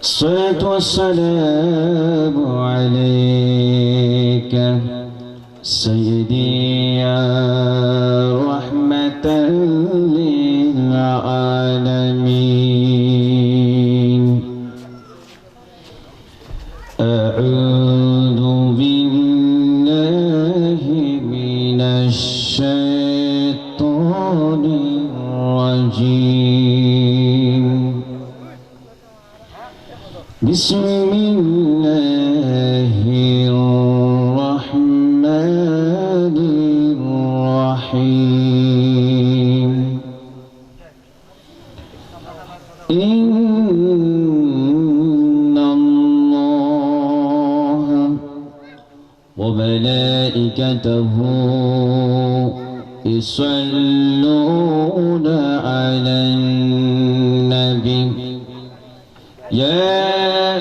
الصلاة والسلام عليك سيدي يا رحمة للعالمين. أعوذ بالله من الشيطان الرجيم. بسم الله الرحمن الرحيم. إن الله وملائكته يصلون على النبي يا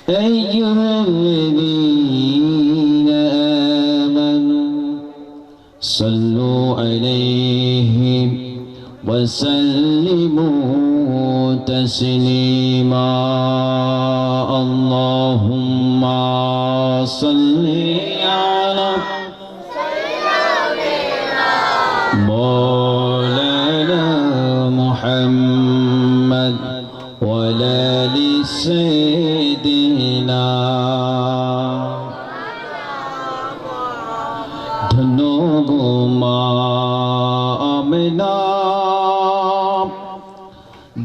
أيها الذين آمنوا صلوا عليه وسلموا تسليما. اللهم صل على مولانا محمد وعلى آل سيدنا. ধন্য গো মা আমেনা,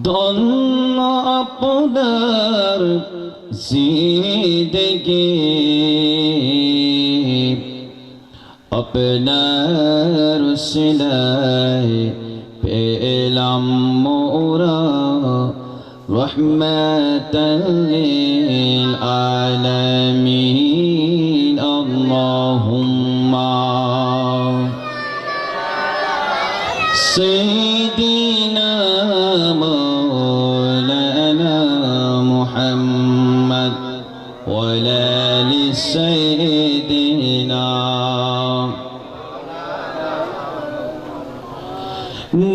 ধন্য আপনার জিন্দেগি, আপনার উসিলায় পেলাম মোরা রহমাতাল লিল আলামিন। আল্লাহুম্মা সাইয়্যিদিনা মাওলানা মুহাম্মদ ওয়া আলা আলি সাইয়্যিদিনা।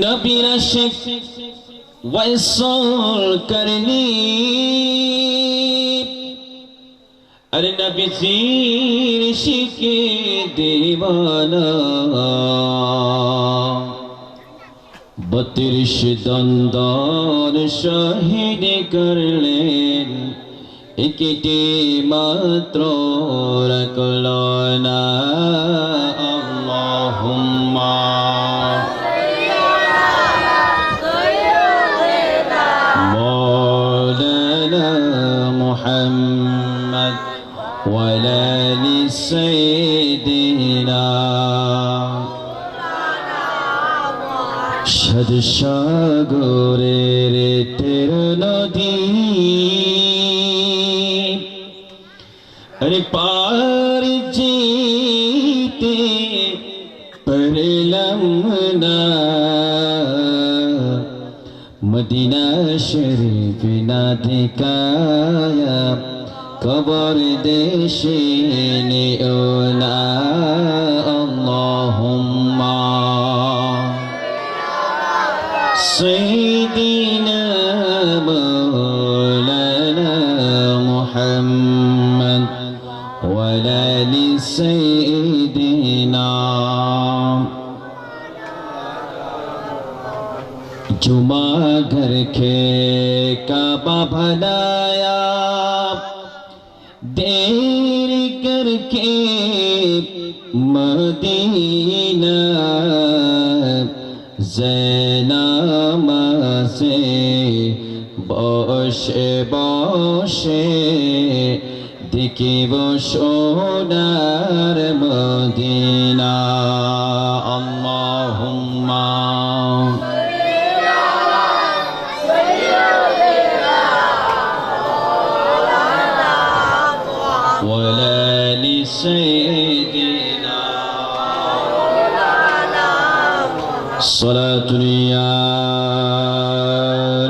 নবীর আশিক वैसल करनी, अरे नबी जीर शिके दीवाना। बत्रिश दंदार शहीद करलेन, एकटी मात्र रखलो ना। अल्लाहुम्मा محمد وعلى آل سيدنا। সাদ সাগরের তের নদী, আরে পার যেতে পারলাম না। মদিনা শরীফ না দেখায়া কবর দেশে নিও না। আল্লাহুম্মা সাইয়্যিদিনা মাওলানা মুহাম্মদ ওয়া আলা আলি সাইয়্যিদিনা। जुमा घर के काबा बनाया, देर करके मदीना। ज़ैनब से बशे बशे देखिब सोनार मदीना। अल्लाहुम्मा وعلى آل سيدنا. صلاة يا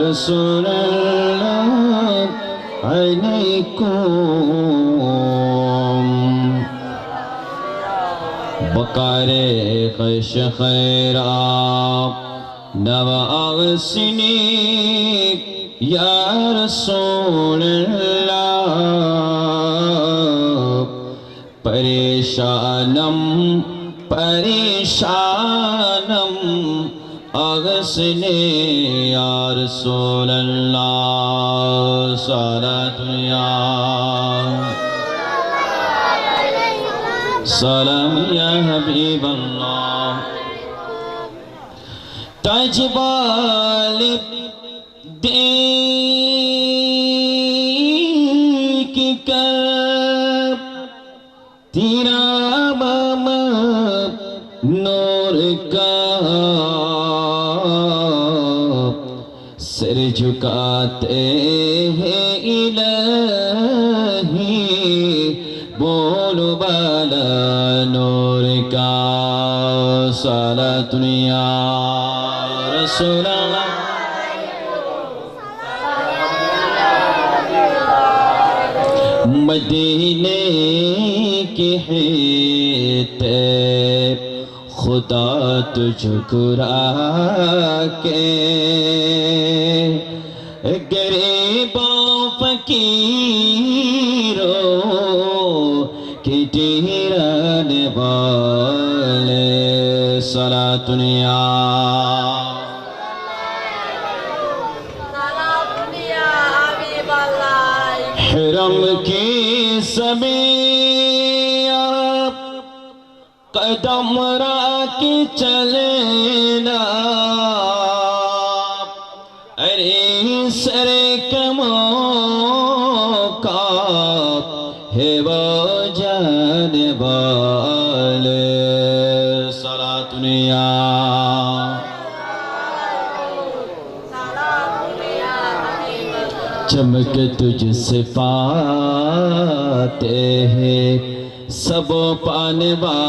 رسول الله عليكم بقارے خش خیراب نو آغسنی یا رسول اللہ پریشانم پریشانم اغسنی یا رسول اللہ صلاة یا سلام یا حبیب اللہ تجبال دیکھ کر تیرا ماما نور کا سر جھکاتے ہیں الہی بولو بالا نور کا صلاة یا رسول اللہ مدینے کی حیطے خدا تجھ گرا کے غریبوں فقیروں کی ٹھہرانے والے صلاة یا حرم کی سمیت قدم راکی چلینا ارے سر کموں کا ہے وہ جانے والے صلاة یا چمک تجھ سے پاتے ہیں سب پانے والے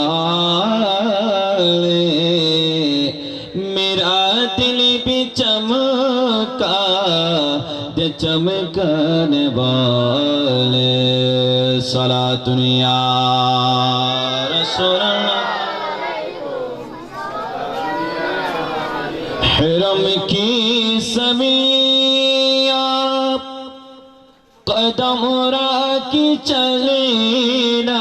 میرا دل بھی چمکا دے چمکانے والے صلاة یا رسول اللہ حرم کی سمیت قدم راکی چلینا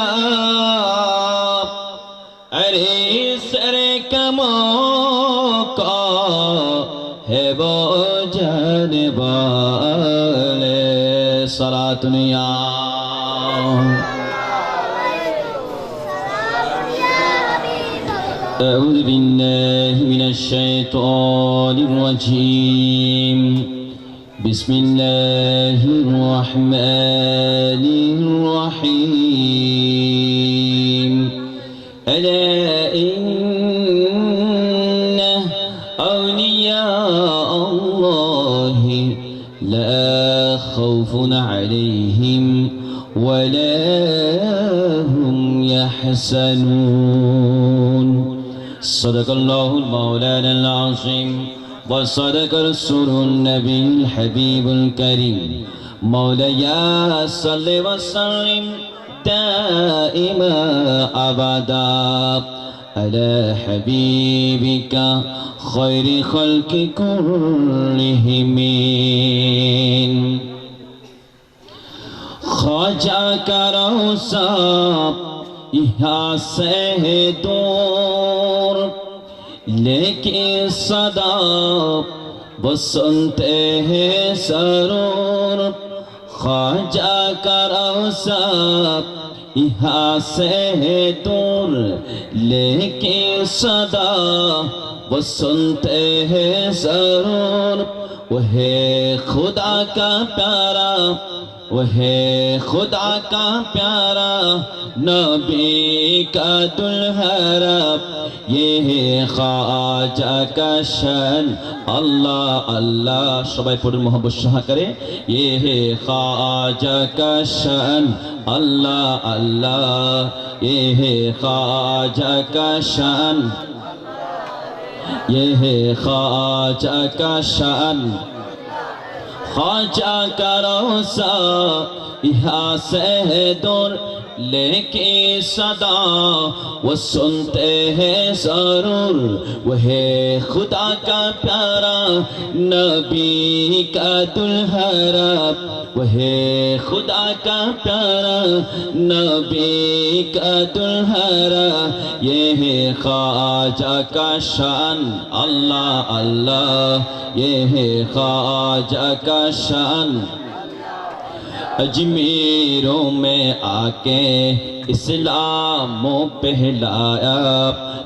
ارے سر کموں کا ہے وہ جانے والے صلاة یا اعوذ باللہ من الشیطان الرجیم بسم اللہ الرحمن الرحیم الا ان اولیاء اللہ لا خوف علیہم ولا هم يحزنون صدق اللہ المولانا العظیم وصدق رسول النبی الحبیب الکریم مولایا صلی وسلم دائما ابدا علی حبیبک خیر خلق کلہم خواجہ کا روضہ یہاں سے ہے دور لیکن صدا وہ سنتے ہیں ضرور خواجہ کا روضہ یہاں سے ہے دور لیکن صدا وہ سنتے ہیں ضرور وہ ہے خدا کا پیارا وہ ہے خدا کا پیارا نبی کا دلہرا یہ ہے خواجہ کا شان اللہ اللہ সবাই পড়ে মোহাম্মদ শাহ করে یہ ہے خواجہ کا شان اللہ اللہ یہ ہے خواجہ کا شان یہ ہے خواجہ کا شان خواجہ کا روضہ یہاں سے ہے دور لیکن صدا وہ سنتے ہیں ضرور وہ ہے خدا کا پیارا نبی کا دلہرا وہ ہے خدا کا پیارا نبی کا دلہرا یہ ہے خواجہ کا شان اللہ اللہ یہ ہے خواجہ کا شان اجمیروں میں آ کے اسلام پہلایا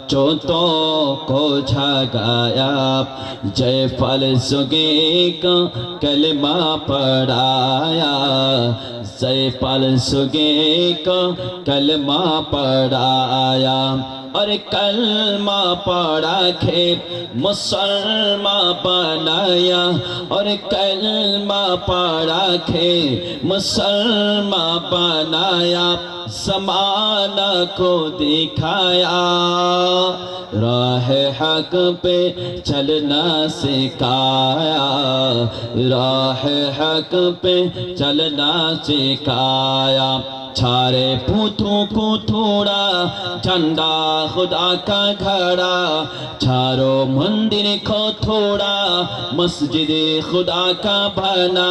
چوتوں کو جھگایا جے فلسفے کا کلمہ پڑھایا جے فلسفے کا کلمہ پڑھایا اور کلمہ پڑھا کے مسلمان بنایا اور کلمہ پڑھا کے مسلمان بنایا زمانہ کو دکھایا راہ حق پہ چلنا سکھایا راہ حق پہ چلنا سکھایا چھارے پوتوں کو تھوڑا جھنڈا خدا کا گھڑا چاروں مندر کو تھوڑا مسجد خدا کا بنا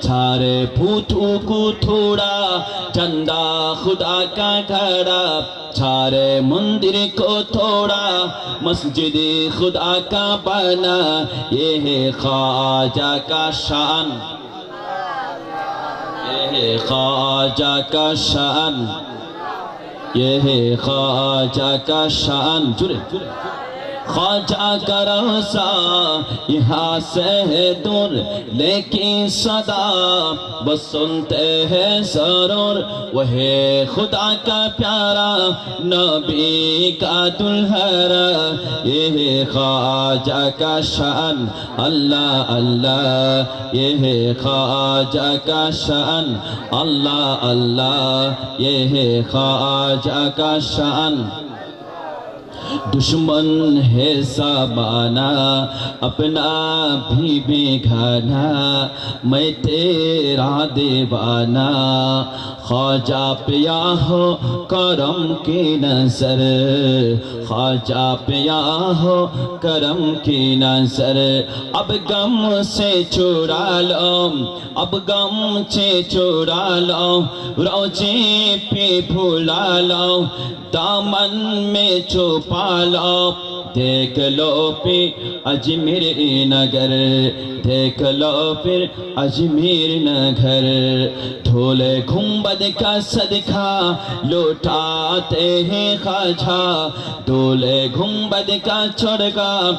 چھارے پوتوں کو تھوڑا جھنڈا خدا کا گھڑا چھارے مندر کو تھوڑا مسجد خدا کا بنا یہ ہے خواجہ کا شان یہ ہے خواجہ کا شان یہ ہے خواجہ کا شان خواجہ کا روزہ یہاں سے ہے دور لیکن صدا بس سنتے ہیں ضرور وہ ہے خدا کا پیارا نبی کا دلہرا یہ ہے خواجہ کا شان اللہ اللہ یہ ہے خواجہ کا شان اللہ اللہ یہ ہے خواجہ کا شان دشمن ہے زمانہ اپنا بھی بھیگانا میں تیرا دیوانہ خواجہ پیا ہو کرم کی نظر خواجہ پیا ہو کرم کی نظر اب غم سے چڑا لو اب غم سے چڑا لو روزے پہ بھلا لو دامن میں چھپا لو دیکھ لو پھر اجمیر نگر دیکھ لو پھر اجمیر نگر دھولے گنبد کا صدقہ لوٹاتے ہیں خواجہ دھولے گنبد کا صدقہ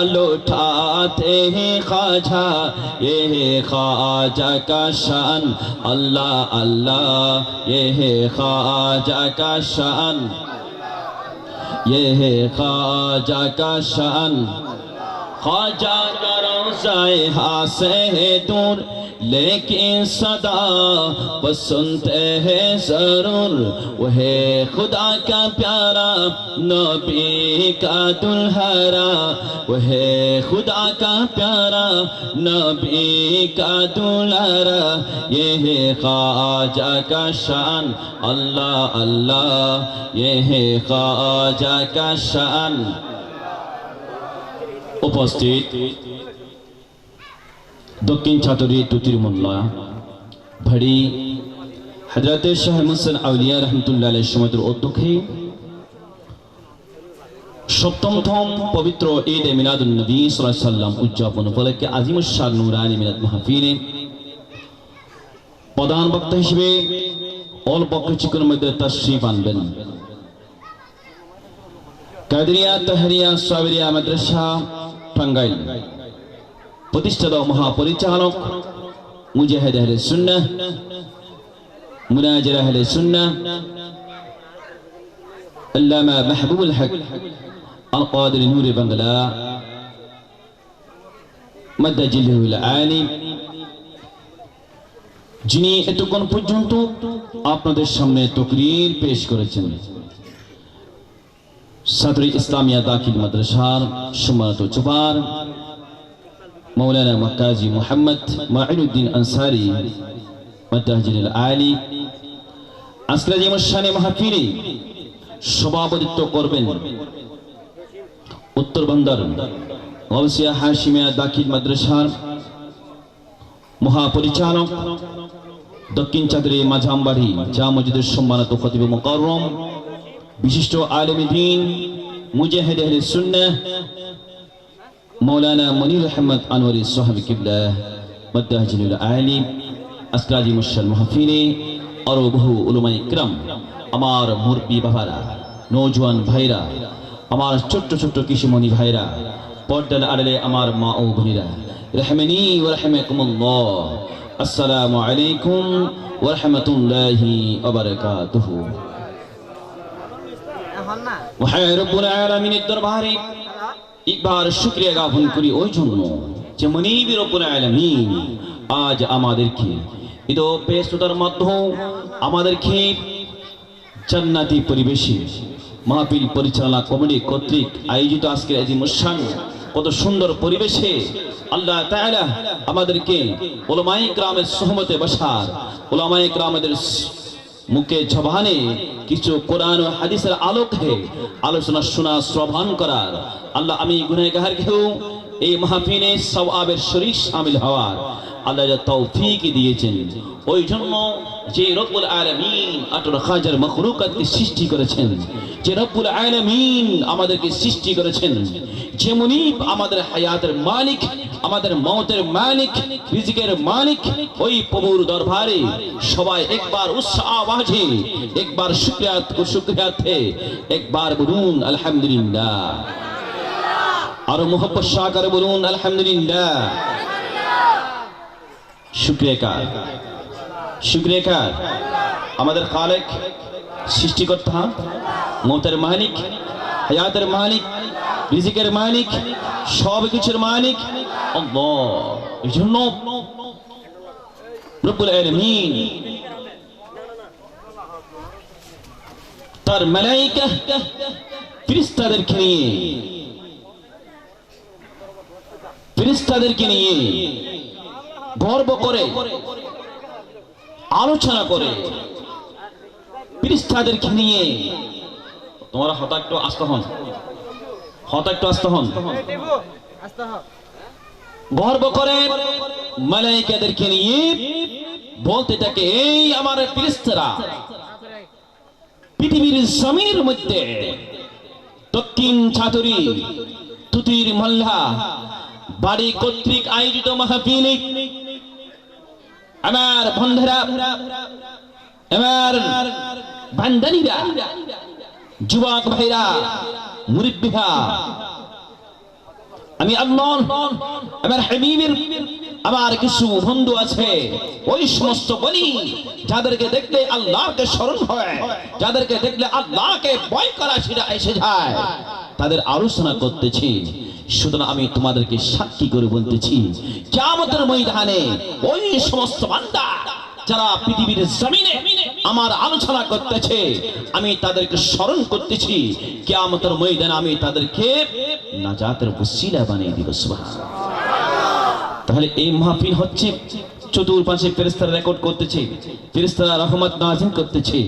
لوٹاتے ہیں خواجہ یہ ہے خواجہ کا شان اللہ اللہ یہ ہے خواجہ کا شان یہ ہے خواجہ کا شان خواجہ کا روزہ یہاں سے ہے دور لیکن صدا بس سنتے ہیں ضرور وہ ہے خدا کا پیارا نبی کا دلہرا وہ ہے خدا کا پیارا نبی کا دلہرا یہ ہے خواجہ کا شان اللہ اللہ یہ ہے خواجہ کا شان উপস্থিত দক্ষিণ ছাতরি তুতির মোল্লা ভাড়ি হযরত শাহ মুহসিন আউলিয়া রহমতুল্লাহ আলাইহির সমাজের অধ্যক্ষে সপ্তমতম পবিত্র ঈদ এ মিলাদুন নবী সাল্লাল্লাহু আলাইহি ওয়াসাল্লাম উদযাপন উপলক্ষে আজিমুশ শান নূরানী মিলাদ মাহফিলে প্রধান বক্তা হিসেবে অল্প কিছুক্ষণের মধ্যে তাশরীফ আনবেন কাদেরিয়া তাহরিয়া সাবিরিয়া মাদ্রাসা টাঙ্গাইল প্রতিষ্ঠাতা মহাপরিচালক মুজাহিদ আহলে সুন্নাহ মুনাজির আহলে সুন্নাহ আল্লামা মাহবুবুল হক আল কাদেরী নূরে বাংলা মাদ্দাজিলহুল আলী যিনি এতক্ষণ পর্যন্ত আপনাদের সামনে তাকরীর পেশ করেছেন صدر اسلامیہ داخل مدرسار شمارت و چبار مولانا مقاضی محمد معین الدین انصاری مدہجل العالی عسکر عظیم الشان محفیلی সভাপতিত্ব করবেন উত্তর বান্দার গাউসিয়া হাশিমিয়া দাখিল মাদ্রাসার মহাপরিচালক দক্ষিণ চাঁদুরী মাঝামবাড়ি জামে মসজিদের সম্মানিত খতিব মুকাররম বিশিষ্ট আলেমে দ্বীন মুজাহিদ আহলে সুন্নাহ মৌলানা মনির আহমদ আনোয়ারি সাহেব কিবলা মদ্দাহিজুল আলী আসকাজি মুশাল মাহফিলে আর বহু উলামায়ে ইকরাম আমার মুরব্বি বাবারা নওজোয়ান ভাইরা আমার ছোট্ট ছোট্ট কিশোরমণি ভাইরা পর্দার আড়ালে আমার মা ও বোনেরা রহমানি ওয়া রাহমাকুমুল্লাহ আসসালামু আলাইকুম ওয়া রাহমাতুল্লাহি ওয়া বারাকাতুহু ওয়া রব্বুল আলামিনের দরবারে একবার শুকরিয়া জ্ঞাপন করি ওই জন্য যে মনিবি রব্বুল আলামিন আজ আমাদেরকে ঈদ ব্যস্ততার মধ্যে আমাদেরকে জান্নাতি পরিবেশে মাহফিল পরিচালনা কমিটি কর্তৃক আয়োজিত আজকের এই অনুষ্ঠান কত সুন্দর পরিবেশে আল্লাহ তাআলা আমাদেরকে উলামায়ে কিরামের সুহবতে বসার উলামায়ে কিরামদের মুখে জবানে কিছু কোরআন ও হাদিসের আলোকে আলোচনা শোনা শ্রবণ করার আল্লাহ আমি গুনাহগার কেউ এই মাহফিলে সওয়াবের শরীক শামিল হওয়ার আল্লাহ যা তৌফিক দিয়েছেন ওই জন্য যে রব্বুল আলামিন আটর হাজার মাখলুকাতকে সৃষ্টি করেছেন যে রব্বুল আলামিন আমাদেরকে সৃষ্টি করেছেন যে মুনিব আমাদের হায়াতের মালিক আমাদের মওতের মালিক রিজিকের মালিক ওই প্রভুর দরবারে সবাই একবার উচ্চ আওয়াজে একবার শুকরিয়াতে একবার বলুন আলহামদুলিল্লাহ আর মোহব্বত সহকারে বলুন আলহামদুলিল্লাহ শুকরিয়া কার আমাদের খালেক সৃষ্টিকর্তা মওতের মালিক হায়াতের মালিক রিজিকের মালিক সব কিছুর মালিক আল্লাহ এজন্য রব্বুল আলামিন তার মালায়েকা ফেরেশতাদেরকে নিয়ে গর্ব করে আলোচনা করে ফেরেশতাদেরকে নিয়ে তোমরা হঠাৎ একটু আস্তে হন গর্ব করে মালায়েকাদেরকে নিয়ে বলতে থাকে এই আমার ফেরেশতারা পৃথিবীর জমিনের মধ্যে দক্ষিণ চাতুরী তুতির মহল্লা বাড়ি কর্তৃক আয়োজিত মাহফিলে আমার বন্ধুরা আমার বান্দানীরা যুবক ভাইরা মুরব্বিরা আমি আল্লাহ আমার হাবিবের আমার কিছু বন্ধু আছে ওই সমস্ত বলি যাদেরকে দেখলে আল্লাহকে স্মরণ হয় যাদেরকে দেখলে আল্লাহকে ভয় করা সেটা এসে যায় তাদের আলোচনা করতেছি সুতরাং আমি তোমাদেরকে সাক্ষী করে বলতেছি কিয়ামতের ময়দানে ওই সমস্ত বান্দা যারা পৃথিবীর জমিনে আমার আলোচনা করতেছে আমি তাদেরকে স্মরণ করতেছি কিয়ামতের ময়দানে আমি তাদেরকে নাজাতের ওসিলা বানিয়ে দিব সুবহানাল্লাহ। তাহলে এই মাহফিল হচ্ছে চতুর্পাশে ফেরেশতারা রেকর্ড করতেছে ফেরেশতারা রহমত নাযিল করতেছে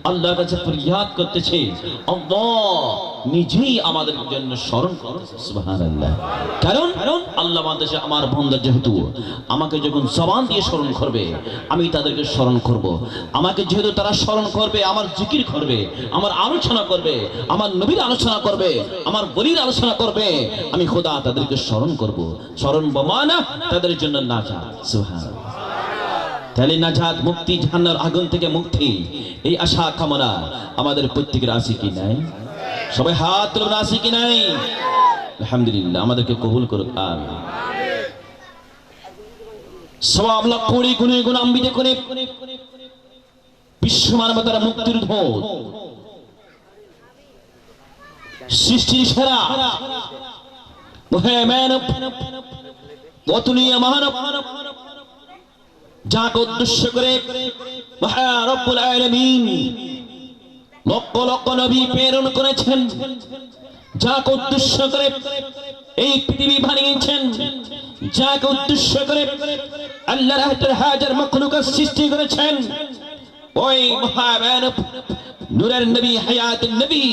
আল্লাহর কাছে ফরিয়াদ করতেছে আল্লাহ নিজেই আমাদের জন্য স্মরণ করতেছে সুবহানাল্লাহ। কারণ আল্লাহ বলতেছে আমার বান্দা যেহেতু আমাকে যখন জবান দিয়ে স্মরণ করবে আমি তাদেরকে স্মরণ করব আমাকে যেহেতু তারা স্মরণ করবে আমার জিকির করবে আমার আলোচনা করবে আমার নবীর আলোচনা করবে আমার বলির আলোচনা করবে আমি খোদা তাদেরকে স্মরণ করব স্মরণ বমানা তাদের জন্য নাজাত সুবহানাল্লাহ। তাহলে নাজাত মুক্তি জাহান্নামের আগুন থেকে মুক্তি এই আশা কামনা আমাদের প্রত্যেকের আছে কি নাই সবাই হাত তুলুন আছে কি নাই আলহামদুলিল্লাহ আমাদেরকে কবুল করুক আমিন সওয়াব লাখ কোটি গুণে গুণান্বিত করে বিশ্ব মানবতার মুক্তির ধ্বজ সৃষ্টির সেরা মহামানব অতুলনীয় মানব যাকে উদ্দেশ্য করে রব্বুল আলামিন লক্ষ লক্ষ নবী প্রেরণ করেছেন যাকে উদ্দেশ্য করে এই পৃথিবী বানিয়েছেন যাকে উদ্দেশ্য করে আল্লাহর হাজার মাখলুকাত সৃষ্টি করেছেন ওই মহামানব নূরের নবী, হায়াতুন নবী,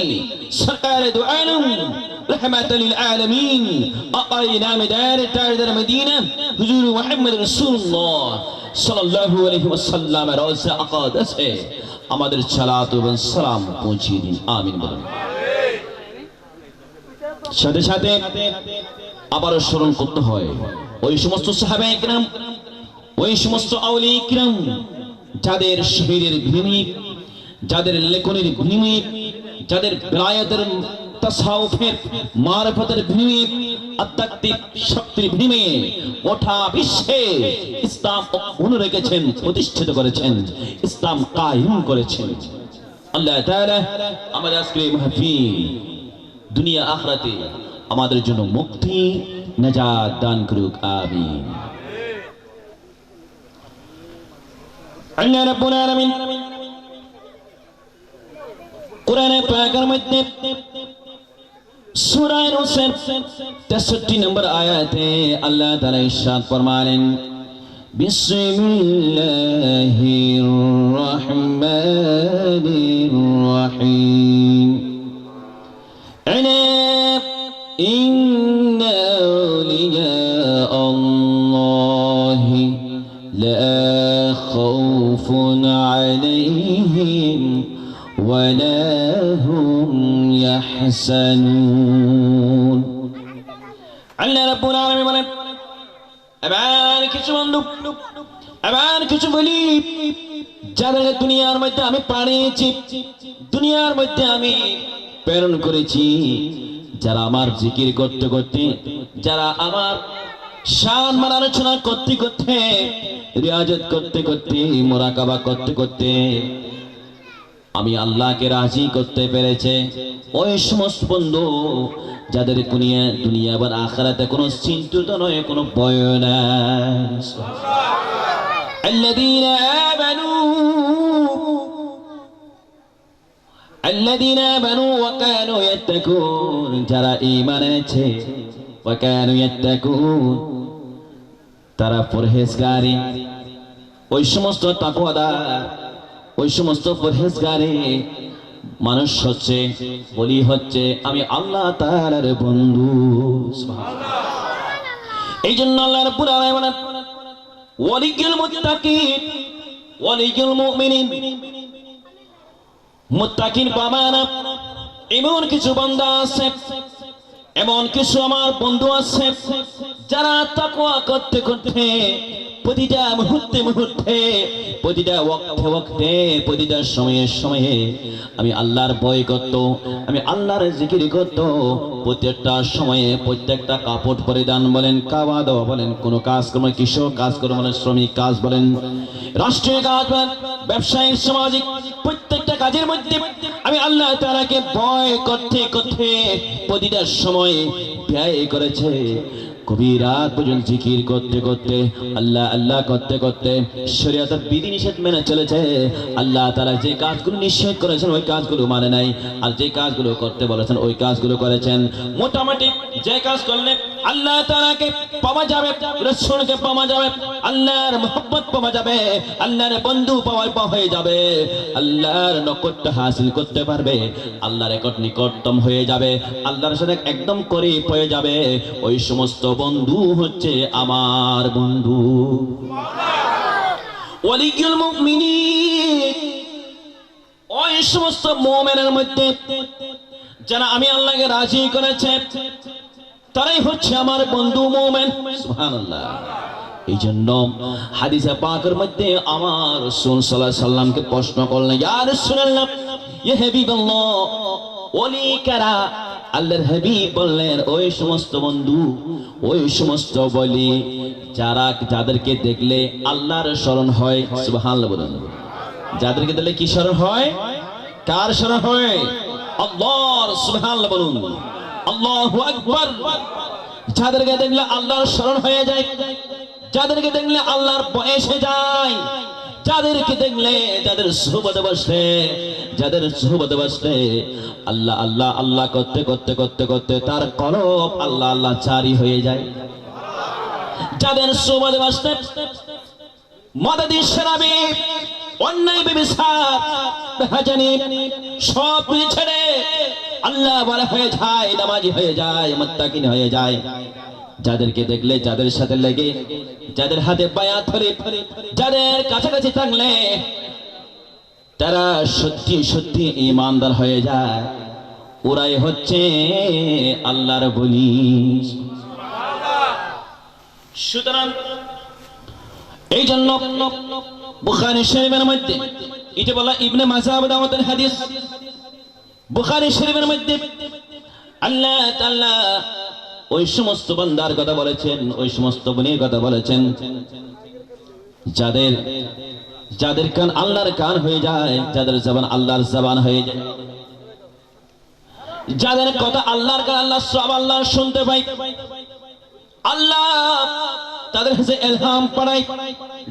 সরকারে দু আলম, রহমাতুল লিল আলামিন, আকায়ে নামদার তাজদার মদিনা হুজুর মুহাম্মদ রাসূলুল্লাহ সাল্লাল্লাহু আলাইহি ওয়াসাল্লাম রওজা আকাদাসে আমাদের সালাত ও সালাম পৌঁছিয়ে দিন। আমিন বলুন। সাথে সাথে আবারও স্মরণ করতে হয় ওই সমস্ত সাহাবায়ে কিরাম, ওই সমস্ত আউলিয়া কিরাম যাদের শহীদের বিনিময়ে, যাদের লেখনের বিনিময়ে, যাদের বেলায়েতের তাসাউফের মারফতের বিনিময়ে, আধ্যাত্মিক শক্তির বিনিময়ে গোটা বিশ্বে ইসলাম অক্ষুণ্ণ রেখেছেন, প্রতিষ্ঠিত করেছেন, ইসলাম কায়েম করেছেন। আল্লাহ তাআলা আমাদের আজকের এই মাহফিল দুনিয়া আখিরাতে আমাদের জন্য মুক্তি নাজাত দান করুক। আমিন। আল্লাহ রাব্বুল আলামিন কোরআনে পাকের মধ্যে সূরা নূর 63 নম্বর আয়াতে আল্লাহ তাআলা ইরশাদ ফরমালেন, বিসমিল্লাহির রহমানির রহিম, ইন্না আউলিয়া আল্লাহি লা খাউফুন আলাইহিম ولا هم يحزنون। আল্লাহ রাব্বুল আলামিন বলেন, এবার কিছু বন্ধু, এবার কিছু বলি যাদের দুনিয়ার মধ্যে আমি পাঠিয়েছি, দুনিয়ার মধ্যে আমি প্রেরণ করেছি, যারা আমার জিকির করতে করতে, যারা আমার শান মান আলোচনা করতে করতে, রিয়াজত করতে করতে, মুরাকাবা করতে করতে আমি আল্লাহকে রাজি করতে পেরেছে, ওই সমস্ত বন্ধু যাদের দুনিয়া এবং আখিরাতে কোনো চিন্তিত নয়, কোনো ভয় নাই। আল্লাযীনা আমানু ওয়া কানু ইয়াত্তাকুন, যারা ঈমান এনেছে, ওয়া কানু ইয়াত্তাকুন, তারা পরহেজগারি, ওই সমস্ত তাকওয়াদার, ওই সমস্ত পরহেজগারে মানুষ হচ্ছে, বলি হচ্ছে আমি আল্লাহ তাআলার বন্ধু। এই জন্য আল্লাহ রাব্বুল আলামিন বলেন, ওয়ালিয়ুল মুত্তাকিন, ওয়ালিয়ুল মুমিনিন, মুত্তাকিন পামানা এমন কিছু বান্দা আছে, এমন কিছু আমার বন্ধু আছে যারা তাকওয়া করতে করতে প্রতিটা মুহূর্তে মুহূর্তে, প্রতিটা ওয়াক্তে ওয়াক্তে, প্রতিটা সময়ে সময়ে আমি আল্লাহর ভয় করত, আমি আল্লাহর জিকির করত, প্রত্যেকটা সময়ে প্রত্যেকটা কাপড় পরিধান বলেন, খাওয়া দাওয়া বলেন, কোনো কাজকর্ম, কৃষক কাজকর্ম বলেন, শ্রমিক কাজ বলেন, রাষ্ট্রীয় কাজ বলেন, ব্যবসায়িক সামাজিক প্রত্যেকটা কাজের মধ্যে আমি আল্লাহ তাআলাকে ভয় করতে করতে প্রতিটা সময়ে ব্যয় করেছে। গভীর রাত পর্যন্ত জিকির করতে করতে, আল্লাহ আল্লাহ করতে করতে শরীয়তের বিধি নিষেধ মেনে চলেছে। আল্লাহ তাআলা যে কাজগুলো নিষেধ করেছেন ওই কাজগুলো মানে নাই, আর যে কাজগুলো করতে বলেছেন ওই কাজগুলো করেছেন। মোটামুটি যে কাজ করলে আল্লাহ তাআলাকে পাওয়া যাবে, রাসূলকে পাওয়া যাবে, আল্লাহর মহব্বত পাওয়া যাবে, আল্লাহর বন্ধু পাওয়া হয়ে যাবে, আল্লাহর নৈকট্য হাসিল করতে পারবে, আল্লাহর নিকটতম হয়ে যাবে, আল্লাহর সাথে একদম করিব হয়ে যাবে, ওই সমস্ত বন্ধু হচ্ছে আমার বন্ধু। ওয়ালিয়ুল মুমিনিন, ওই সমস্ত মুমিনের মধ্যে যারা আমি আল্লাহকে রাজি করেছে তারাই হচ্ছে আমার বন্ধু মুমিন। সুবহানাল্লাহ। এই জন্য হাদিসে পাকের মধ্যে আমার রাসূল সাল্লাল্লাহু আলাইহি সাল্লামকে প্রশ্ন করলেন, ইয়া রাসূলুল্লাহ, ইয়া হাবিবাল্লাহ, ওলি কারা? আল্লাহর হাবিব বললেন, ওই সমস্ত বন্ধু, ওই সমস্ত বলি যাদেরকে দেখলে আল্লাহর স্মরণ হয়। সুবহানাল্লাহ বলেন। যাদেরকে দেখলে কি স্মরণ হয়? কার স্মরণ হয়? আল্লাহর। সুবহানাল্লাহ বলুন। আল্লাহু আকবার। যাদেরকে দেখলে আল্লাহর স্মরণ হয়ে যায়, যাদেরকে দেখলে আল্লাহর ভয় এসে যায়, যাদেরকে দেখলে, যাদের সুহবতে বসলে, যাদের সুহবতে বসলে আল্লাহ আল্লাহ আল্লাহ করতে করতে করতে করতে তার কলব আল্লাহ আল্লাহ জারি হয়ে যায়। যাদের সুহবতে বসলে মদদি শরাবি অন্যায় বিবিচার হাজানি সব কিছু ছেড়ে আল্লাহ বলা হয়ে যায়, নামাজি হয়ে যায়, মুত্তাকিন হয়ে যায়। যাদেরকে দেখলে, যাদের সাথে লেগে, যাদের হাতে বায়াত ধরে, যাদের কাছাকাছি থাকলে তারা সত্যি সত্যি ঈমানদার হয়ে যায়, ওরাই হচ্ছে আল্লাহর বলি। সুতরাং এই জন্য বুখারী শরীফের মধ্যে এটা বলা, ইবনে মাজাহ দাওয়াতুল হাদিস, বুখারী শরীফের মধ্যে আল্লাহ তাআলা ওই সমস্ত বান্দার কথা বলেছেন, ওই সমস্ত বনির কথা বলেছেন যাদের কান আল্লাহর কান হয়ে যায়, যাদের জবান আল্লাহর জবান হয়ে যায়, যাদের কথা আল্লাহর কান, আল্লাহ সব আল্লাহ শুনতে পাই, আল্লাহ তাদের কাছে ইলহাম পড়ায়,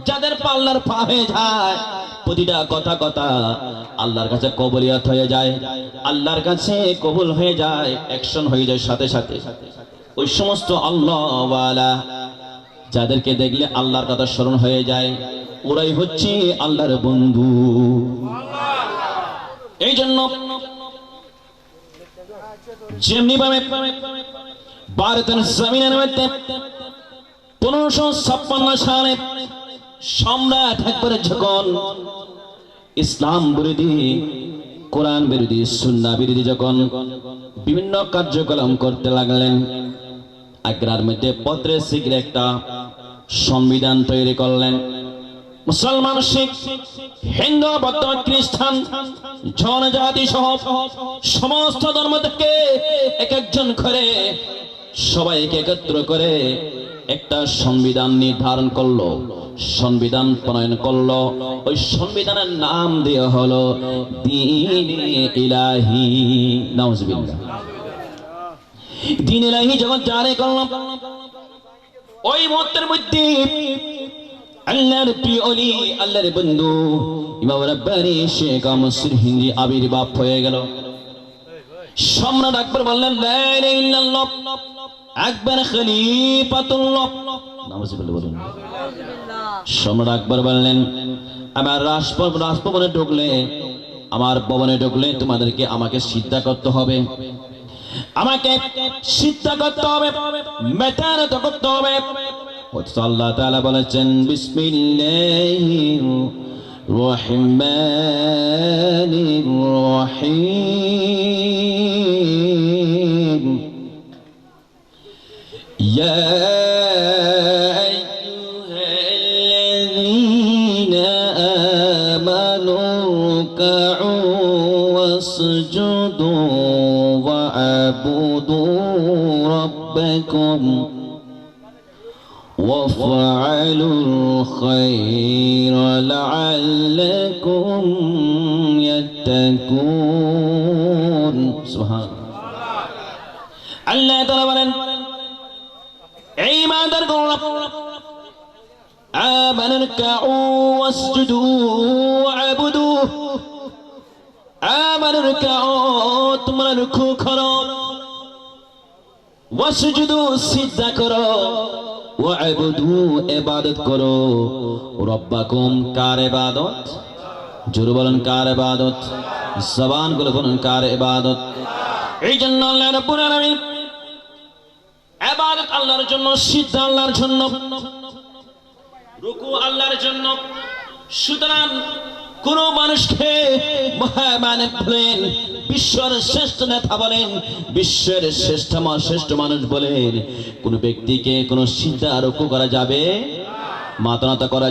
যাদের পাল্লার পা হয়ে যায়, প্রতিটা কথা কথা আল্লাহর কাছে কবুলিয়ত হয়ে যায়, আল্লাহর কাছে কবুল হয়ে যায়, অ্যাকশন হয়ে যায় সাথে সাথে। ওই সমস্ত আল্লাহওয়ালা যাদেরকে দেখলে আল্লাহর কথা স্মরণ হয়ে যায়, ওরাই হচ্ছে আল্লাহর বন্ধু। এই জন্য যেমনি ভাবে ভারতের জমিনের মধ্যে 1556 সালে সম্রাট আকবর যখন ইসলাম বিরোধী, কোরআন বিরোধী, সুন্নাহ বিরোধী যখন বিভিন্ন কার্যক্রম করতে লাগলেন, আগ্রার মধ্যে পত্রে শিখলে একটা সংবিধান তৈরি করলেন। মুসলমান, শিখ, হিন্দু, বৌদ্ধ, খ্রিস্টান, জনজাতি সহ সমস্ত ধর্ম থেকে এক একজন করে সবাইকে একত্র করে একটা সংবিধান নির্ধারণ করলো, সংবিধান প্রণয়ন করলো। ওই সংবিধানের নাম দেওয়া হলো দ্বীন ইলাহি। নাউজুবিল্লাহ। দ্বীন ইলাহি যখন জারি করলাম, ওই মুহূর্তের মধ্যে আল্লাহর প্রিয় ওলি, আল্লাহর বন্ধু ইমাম রাব্বানি শেখ মুসলিম হিন্দি আবির্ভাব হয়ে গেল। সম্রাট আকবর বললেন, লা ইলাহা ইল্লাল্লাহ, আকবর খলিফাতুল্লাহ। নাউজুবিল্লাহ বলুন। সম্রাট আকবর বললেন, আমার রাজভবনে ঢুকলে, আমার ভবনে ঢুকলে তোমাদেরকে আমাকে সিজদা করতে হবে, আমাকে সিজদা করতে হবে, মেটানত করতে হবে। আল্লাহ তাআলা বলেছেন, বিসমিল্লাহির রহমানির রহিম, ইয়া আইয়ুহাল্লাযীনা আমানু রুকউ ওয়াসজুদু ওয়া'বুদু রাব্বাকুম وافعلوا الخير لعلكم يتقون. سبحان الله تعالى বলেন, এই ইমানদারগণ, আমানু রুকউ ওয়াসজুদু ওয়া'বুদু, আমানু রুকউ, তোমরা রুকু করো, ওয়াসজুদু, সিজদা করো, ওয়া'বুদু, ইবাদত করো, রব্বাকুম, কার ইবাদত? জোরে বলেন, কার ইবাদত? জবান গুলো বলেন, কার ইবাদত? এই জন্য আল্লাহ রাব্বুল আলামিন ইবাদত আল্লাহর জন্য, সিজদা আল্লাহর জন্য, রুকু আল্লাহর জন্য। সুতরাং কোন মানুষকে মহামানব বলেন, বিশ্বের শ্রেষ্ঠ নেতা বলেন, বিশ্বের শ্রেষ্ঠ মানুষ বলেন, কোন ব্যক্তিকে কোন সিজদা রুকু করা যাবে, মাথা নত করা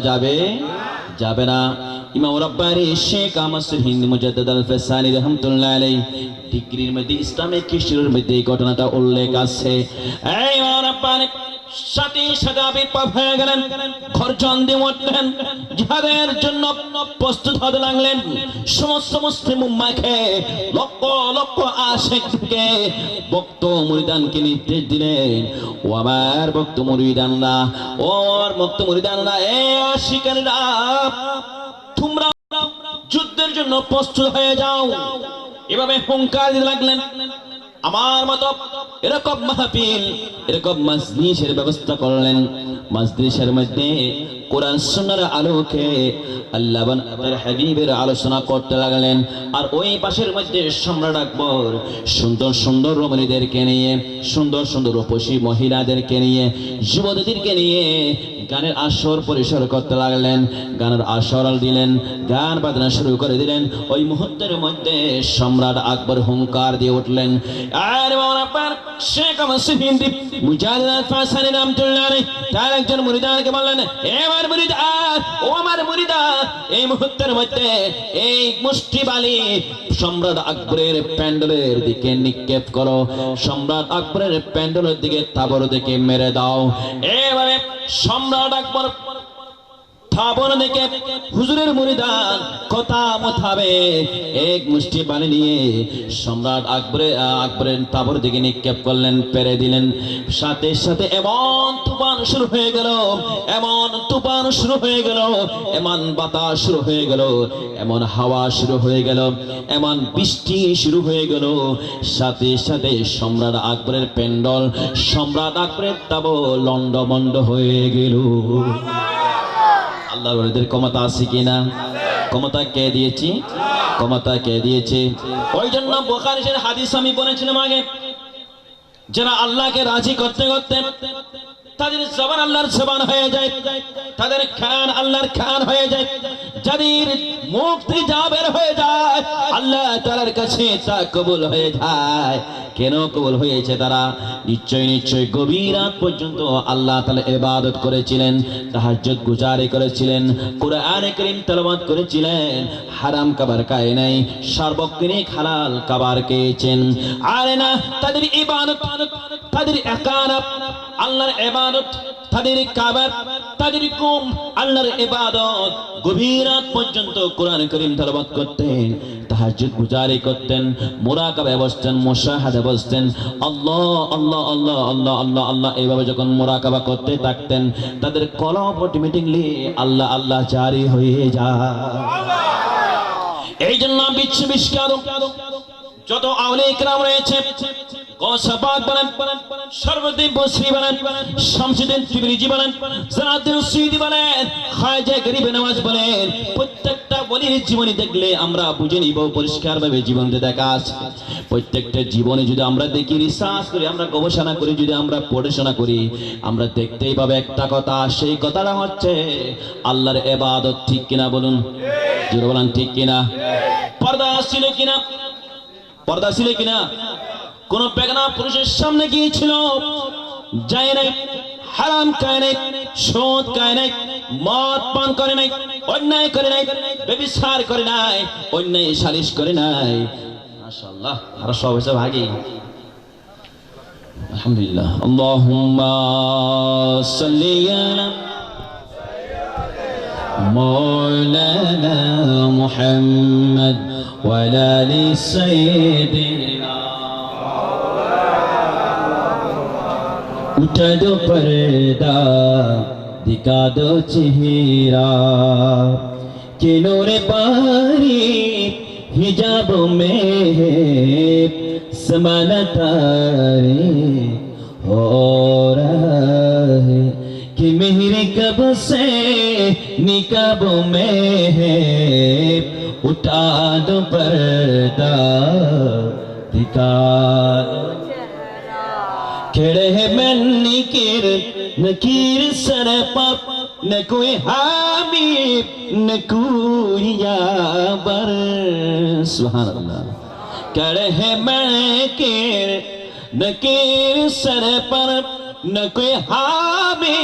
যাবে না। ইমাম রাব্বানি শেখ মুসলিম হিন্দি মুজাদ্দিদ আল-ফিসানি রাহমাতুল্লাহ আলাইহি ডিগ্রির মধ্যে, ইসলামিক হিস্ট্রির মধ্যে এই ঘটনাটা উল্লেখ আছে। এই ইমাম রাব্বানি সাথে সাথে আবির্ভাব হয়ে গেলেন, গর্জন দিয়ে উঠলেন, জিহাদের জন্য প্রস্তুত হতে লাগলেন। সমস্ত মুসলিম উম্মাহকে, লক্ষ লক্ষ আশিককে, ভক্ত মুরিদানকে নির্দেশ দিলেন, ও আমার ভক্ত মুরিদানরা, ও আমার ভক্ত মুরিদানরা, এই আশিকরা, তোমরা যুদ্ধের জন্য প্রস্তুত হয়ে যাও। এভাবে হুঙ্কার দিতে লাগলেন। আমার মতো এরকম মাহফিল, এরকম মাজলিসের ব্যবস্থা করলেন। মাজলিসের মধ্যে কোরআন সুন্নাহর আলোকে আল্লাহ তার হাবিবের আলোচনা করতে লাগলেন। আর ওই পাশের মধ্যে সম্রাট আকবর সুন্দর সুন্দর রমণীদেরকে নিয়ে, সুন্দর সুন্দর রূপসী মহিলাদেরকে নিয়ে, যুবতীদেরকে নিয়ে গানের আসর পরিসর করতে লাগলেন। গানের আসর দিলেন, গান বাজনা শুরু করে দিলেন। ওই মুহূর্তের মধ্যে সম্রাট আকবর হুঙ্কার দিয়ে উঠলেন, আর শেখ মুসলিম মুজাহিদ ফাসানি রাহমাতুল্লাহ আলাইহি তার একজন মুরিদকে বললেন, এবার মুরিদা, ও আমার মুরিদা, এই মুহূর্তের মধ্যে এই মুষ্টি বালি সম্রাট আকবরের প্যান্ডেলের দিকে নিক্ষেপ করো, সম্রাট আকবরের প্যান্ডেলের দিকে তাবর দিকে মেরে দাও। এভাবে সম্রাট আকবর তাবর দিকে হুজুরের মুরিদান কথা মোতাবেক এক মুষ্টি বালি নিয়ে সম্রাট আকবরের তাবর দিকে নিক্ষেপ করলেন, পেরে দিলেন। সাথে সাথে এমন তুফান শুরু হয়ে গেল, এমন তুফান শুরু হয়ে গেল, এমন বাতাস শুরু হয়ে গেল, এমন হাওয়া শুরু হয়ে গেল, এমন বৃষ্টি শুরু হয়ে গেল। সাথে সাথে সম্রাট আকবরের প্যান্ডেল, সম্রাট আকবরের তাবর লন্ডভন্ড হয়ে গেল। আল্লাহর ওলিদের ক্ষমতা আছে কিনা? ক্ষমতা কে দিয়েছে? ক্ষমতা কে দিয়েছে? ওই জন্য বুখারী শরীফের হাদিস আমি বলেছিলাম আগে, যারা আল্লাহকে রাজি করতে করতে তাদের জবান আল্লাহর জবান হয়ে যায়, তাদের কান আল্লাহর কান হয়ে যায়, যাদের মুখ থেকে যা বের হয়ে যায় আল্লাহ তাআলার কাছে তা কবুল হয়ে যায়। কেন কবুল হয়েছে? তারা নিশ্চয় নিশ্চয় গভীর রাত পর্যন্ত আল্লাহ তাআলা ইবাদত করেছিলেন, তাহাজ্জুদ গুজারি করেছিলেন, কোরআনে কারীম তেলাওয়াত করেছিলেন, হারাম খাবার খায় নাই, সার্বক্ষণিক হালাল খাবার খেয়েছেন। আর না, তাদের ইবাদত, তাদের একারাত আল্লাহর ইবাদত, তাদের কাবার, তাদের কুম আল্লাহর ইবাদত, গভীর রাত পর্যন্ত কোরআন কারীম তেলাওয়াত করতেন, তাহাজ্জুদ গুজারি করতেন, মুরাকাবায় বসতেন, মুশাহাদা বসতেন, আল্লাহ আল্লাহ আল্লাহ আল্লাহ আল্লাহ আল্লাহ এইভাবে যখন মুরাকাবা করতে থাকতেন তাদের কলব অটোমেটিকলি আল্লাহ আল্লাহ জারি হয়ে যায়। এই জন্য বিশ্ববিখ্যাত যত আউলিয়া ইকরাম রয়েছে, গৌসবাগ বলেন, সর্বদ্বীপ বসরি বলেন, শামসুদ্দিন তিবরিজি বলেন, জালালউদ্দিন সুয়ুতি বলেন, খাজা গরিব নওয়াজ বলেন, প্রত্যেকটা ওলির জীবনী দেখলে আমরা বুঝে নিব পরিষ্কারভাবে জীবনতে দেখা আছে। প্রত্যেকটা জীবনে যদি আমরা দেখি, রিসার্চ করি, আমরা গবেষণা করি, যদি আমরা পড়াশোনা করি, আমরা দেখতেই পাবে একটা কথা, সেই কথাটা হচ্ছে আল্লাহর ইবাদত। ঠিক কিনা বলুন? জোরে বলেন ঠিক কিনা? পর্দা ছিল কিনা? পর্দা ছিল কিনা? কোন বেগানা পুরুষের সামনে গিয়েছিল, যায় নাই, হারাম খায় নাই, সুদ খায় নাই, মদ পান করে নাই, অন্যায় করে নাই, ব্যভিচার করে নাই, অন্যায় সালিশ করে নাই। মাশাআল্লাহ, আর সব হয়েছে ভাগী, আলহামদুলিল্লাহ। আল্লাহুম্মা সাল্লি আলা মাওলানা মুহাম্মদ ওয়া আলা আলি সাইয়্যিদিনা। उठा दो पर्दा, दिखा दो चेहरा, कि नूर बारी हिजाब में समाना तारे हो रहा है, कि मेरे कब से निकाब में है। उठा दो पर्दा, दिखा दो खड़े है मैं नकीर सर पर, न कोई हामी न कोई याबर। सुभान अल्लाह। खड़े है मैं नकीर सर पर, न कोई हामी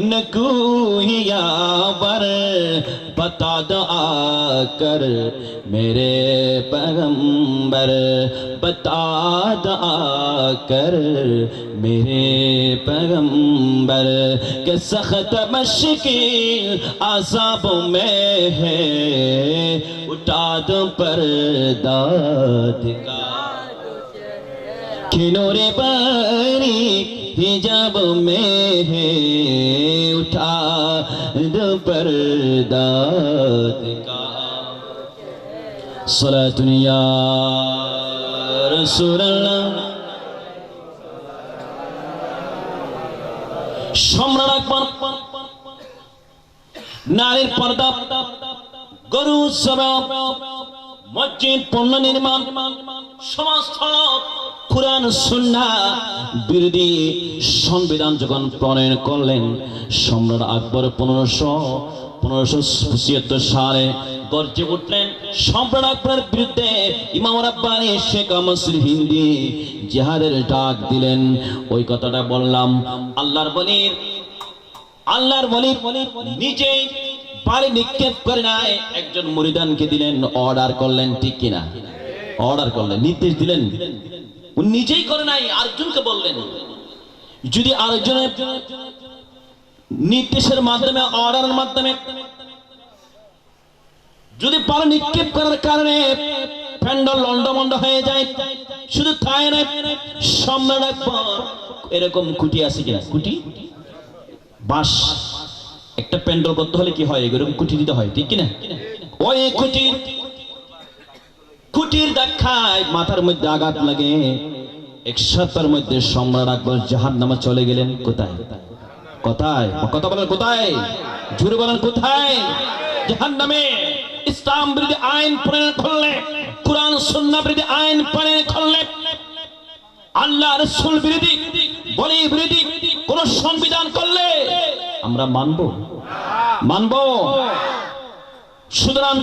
न कोई याबर। बता दो आकर मेरे पैगंबर, बता दो आकर मेरे पैगंबर, के सख्त मुश्किल अज़ाबों में है। उठा दो पर्दा, दिखा कि नूर बारी हिजाब में है। उठा दो पर्दा, दिखा। सलातुन या रसूल अल्लाह। সম্রাট আকবর নারীর পর্দা, গরু জবাব, মসজিদ পণ্য নির্মাণ, সমস্ত কুরআন সুন্নাহ বিরোধী সংবিধান যখন প্রণয়ন করলেন সম্রাট আকবর 1576 সালে গর্জে উঠলেন। সম্রাট আকবরের বিরুদ্ধে ইমাম রাব্বানী শেখ মসির হিন্দি জিহাদের ডাক দিলেন। ওই কথাটা বললাম, আল্লাহর বলি নিজেই পানি নিক্ষেপ করে নাই, একজন মুরিদানকে দিলেন, অর্ডার করলেন, ঠিক কিনা? অর্ডার করলেন, নির্দেশ দিলেন, উনি নিজেই করে নাই, আরেকজনকে বললেন। যদি আরেকজনের নির্দেশের মাধ্যমে, অর্ডারের মাধ্যমে যদি পানি নিক্ষেপ করার কারণে প্যান্ডেল লন্ডমন্ড হয়ে যায়, শুধু তাই নয়, সম্রাট আকবর এরকম খুঁটি আছে কিনা, খুঁটি বাঁশ, একটা প্যান্ডেল করতে হলে কি হয়, এরকম খুঁটি দিতে হয়, ঠিক কিনা? ওই খুঁটির দেখায় মাথার মধ্যে আঘাত লাগে, 1 সপ্তাহের মধ্যে সম্রাট আকবর জাহান্নামে চলে গেলেন। কোথায়? কোথায়? কথা বলেন কোথায়? জোরে বলেন কোথায়? জাহান্নামে। ইসলাম বিরোধী আইন প্রণয়ন করলে, কুরআন সুন্নাহ বিরোধী আইন প্রণয়ন করলে, আল্লাহ রাসূল বিরোধী, বলি বিরোধী কোন সংবিধান করলে আমরা মানব। সুতরাং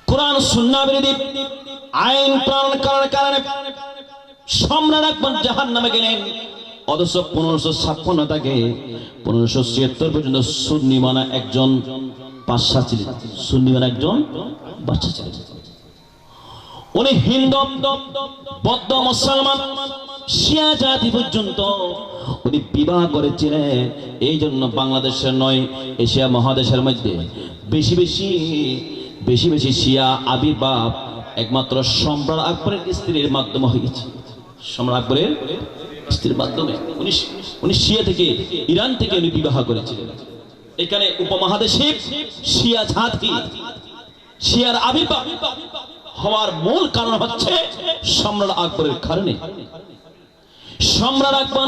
কুরআন সুন্নাহ বিরোধী আইন প্রণয়ন করার কারণে সম্রাট আকবর জাহান্নামে গেলেন। অথচ 1556 থেকে 1576 পর্যন্ত সুন্নি মানা একজন বাদশা ছিলেন, উনি হিন্দু, বৌদ্ধ, মুসলমান, শিয়া জাতি পর্যন্ত উনি বিবাহ করেছিলেন। এই জন্য বাংলাদেশের নয়, এশিয়া মহাদেশের মধ্যে বেশি বেশি শিয়া আবির্ভাব একমাত্র সম্রাট আকবরের স্ত্রীর মাধ্যমে হয়েছে। সম্রাট আকবরের স্ত্রীর মাধ্যমে উনি শিয়া থেকে, ইরান থেকে উনি বিবাহ করেছিলেন। এখানে উপমহাদেশে শিয়া জাতি, শিয়ার আবির্ভাব হওয়ার মূল কারণ হচ্ছে সম্রাট আকবরের কারণে। সম্রাট আকবর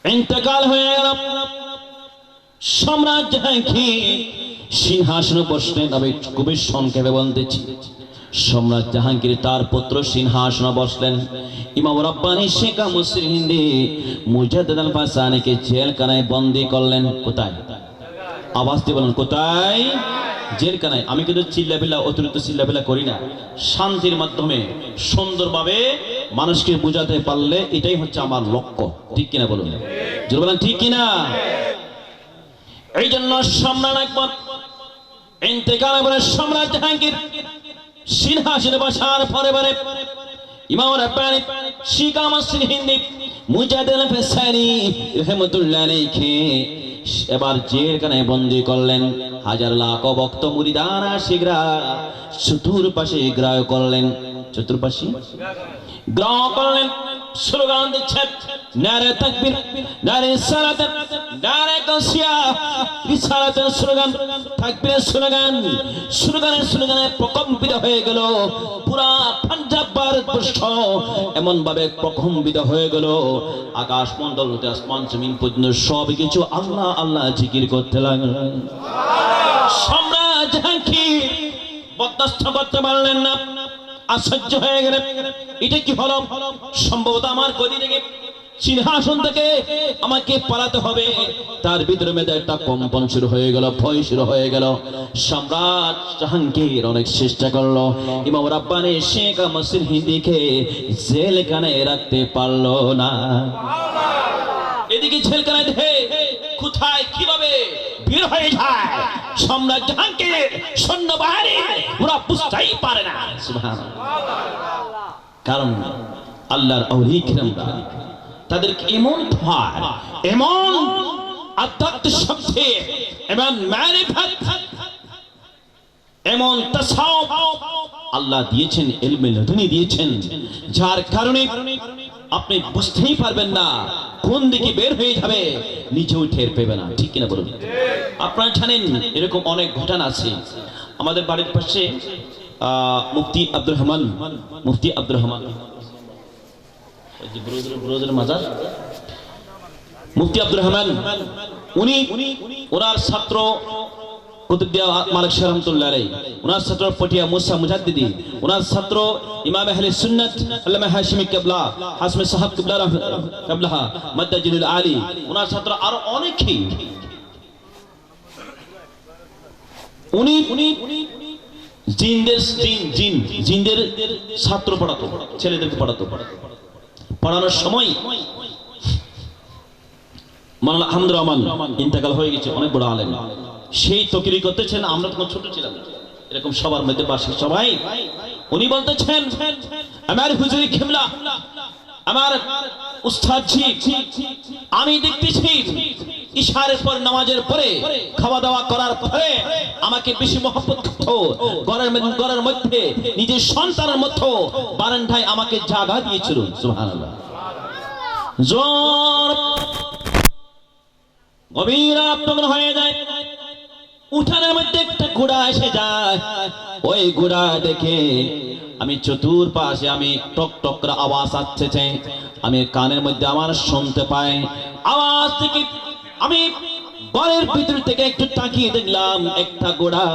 ইন্তেকাল হয়ে গেল, সম্রাট জাহাঙ্গীর সিংহাসনে বসলেন। আমি খুবই সংক্ষেপে বলতেছি, সম্রাট জাহাঙ্গীর তার পুত্র সিংহাসনে বসলেন। ইমাম রাব্বানী শেখ মসির হিন্দি মুজাদ্দিদ আল ফাসানিকে জেলখানায় বন্দী করলেন। কোথায়? আওয়াজ দিয়ে বলেন কোথায়? জেলখানায়। আমি কিন্তু অতিরিক্ত চিল্লাবিল্লা করি না, শান্তির মাধ্যমে সুন্দরভাবে মানুষকে বোঝাতে পারলে এটাই হচ্ছে আমার লক্ষ্য, ঠিক কিনা বলুন? জোরে বলেন ঠিক কিনা? এই জন্য সম্রাট আকবর ইন্তেকাল করে সম্রাট জাহাঙ্গীর সিংহাসনে বসার পরে ইমাম রাব্বানী শেখ মসির হিন্দি মুজাদ্দিদ আল ফাসানি রাহমাতুল্লাহ আলাইহি এবার জেলখানায় বন্দী করলেন। হাজার লাখ ভক্ত মুরিদান আশিকরা চতুর্পাশে গ্রাহ করলেন, স্লোগান দিচ্ছেন, নারে তাকবীর, নারে সালাত, নারে গাউসিয়া, রিসালাতের স্লোগান, তাকবীরের স্লোগানে প্রকম্পিত হয়ে গেল পুরা পাঞ্জাব ভারতবর্ষ। এমন ভাবে প্রকম্পিত হয়ে গেল আকাশ মণ্ডল হতে আসমান জমিন পর্যন্ত সবকিছু আল্লাহ আল্লাহ জিকির করতে লাগলো। সম্রাট জাহাঙ্গীর বরদাস্ত করতে পারলেন না, আশ্চর্য হয়ে গেলেন, এটা কি হলো? সম্ভবত আমার গদি থেকে, সিংহাসন থেকে আমাকে পালাতে হবে। তার ভিতরে মেয়েদের একটা কম্পন শুরু হয়ে গেল, ভয় শুরু হয়ে গেল। সম্রাট জাহাঙ্গীর অনেক চেষ্টা করলো, ইমাম রাব্বানী শেখ মসির হিন্দিকে জেলখানায় রাখতে পারলো না। এদিকে জেলখানায় দেখে কোথায় কিভাবে বের হয়ে যায় সম্রাট জাহাঙ্গীর, সৈন্যবাহিনী ওরা বুঝতেই পারে না। সুবহানাল্লাহ। কারণ আল্লাহর আউলিয়া কিরামরা তাদেরকে এমন ভয়, এমন আধ্যাত্মিক শক্তি, এমন মারিফাত, এমন তাসাউফ আল্লাহ দিয়েছেন, ইলমে লাদুনি দিয়েছেন, যার কারণে আপনি বুঝতেই পারবেন না কোন দিকে বের হয়ে যাবে, নিজেও টের পাবে না, ঠিক কিনা বলুন? আপনারা জানেন এরকম অনেক ঘটনা আছে। আমাদের বাড়ির পাশে মুফতি আব্দুর রহমান, ব্রোজের মাজার, মুফতি আব্দুর রহমান, উনি ওনার ছাত্র কুতুবদিয়া মালিক শাহ রাহমাতুল্লাহ আলাইহি, ওনার ছাত্র পটিয়া মুসা মুজাদ্দিদি, ওনার ছাত্র ইমাম আহলে সুন্নাত আল্লামা হাশিমি কিবলা হাসমি সাহাব কিবলা কিবলা মাদ্দাজিলুল আলী, ওনার ছাত্র আরো অনেকেই। উনি জিনদের ছাত্র পড়াতো, ছেলেদেরকে পড়াতো। পড়ানোর সময় মাওলানা আহমদুর রহমান ইন্তেকাল হয়ে গেছে, অনেক বড় আলেম। সেই তকরির করতেছেন, আমরা তখন ছোট ছিলাম, এরকম সবার মধ্যে বার্ষিক সবাই। উনি বলতেছেন, আমার হুজুর কিবলা, আমার উস্তাদ জি, আমি দেখতেছি ইশারের পর নামাজের পরে খাওয়া দাওয়া করার পরে আমাকে বেশি মহব্বত করতো, ঘরের মধ্যে নিজের সন্তানের মতো বারান্দায় আমাকে জায়গা দিয়েছিল। সুবহানাল্লাহ। জোর গভীর রাত তখন হয়ে যায়, উঠানের মধ্যে একটা ঘোড়া এসে যায়। ওই ঘোড়া দেখে আমি চতুর্পাশে আমি টক টক করে আওয়াজ আসছে, আমি কানের মধ্যে আমার শুনতে পাই। আওয়াজ থেকে আমি ঘরের ভিতর থেকে একটু তাকিয়ে দেখলাম একটা ঘোড়া,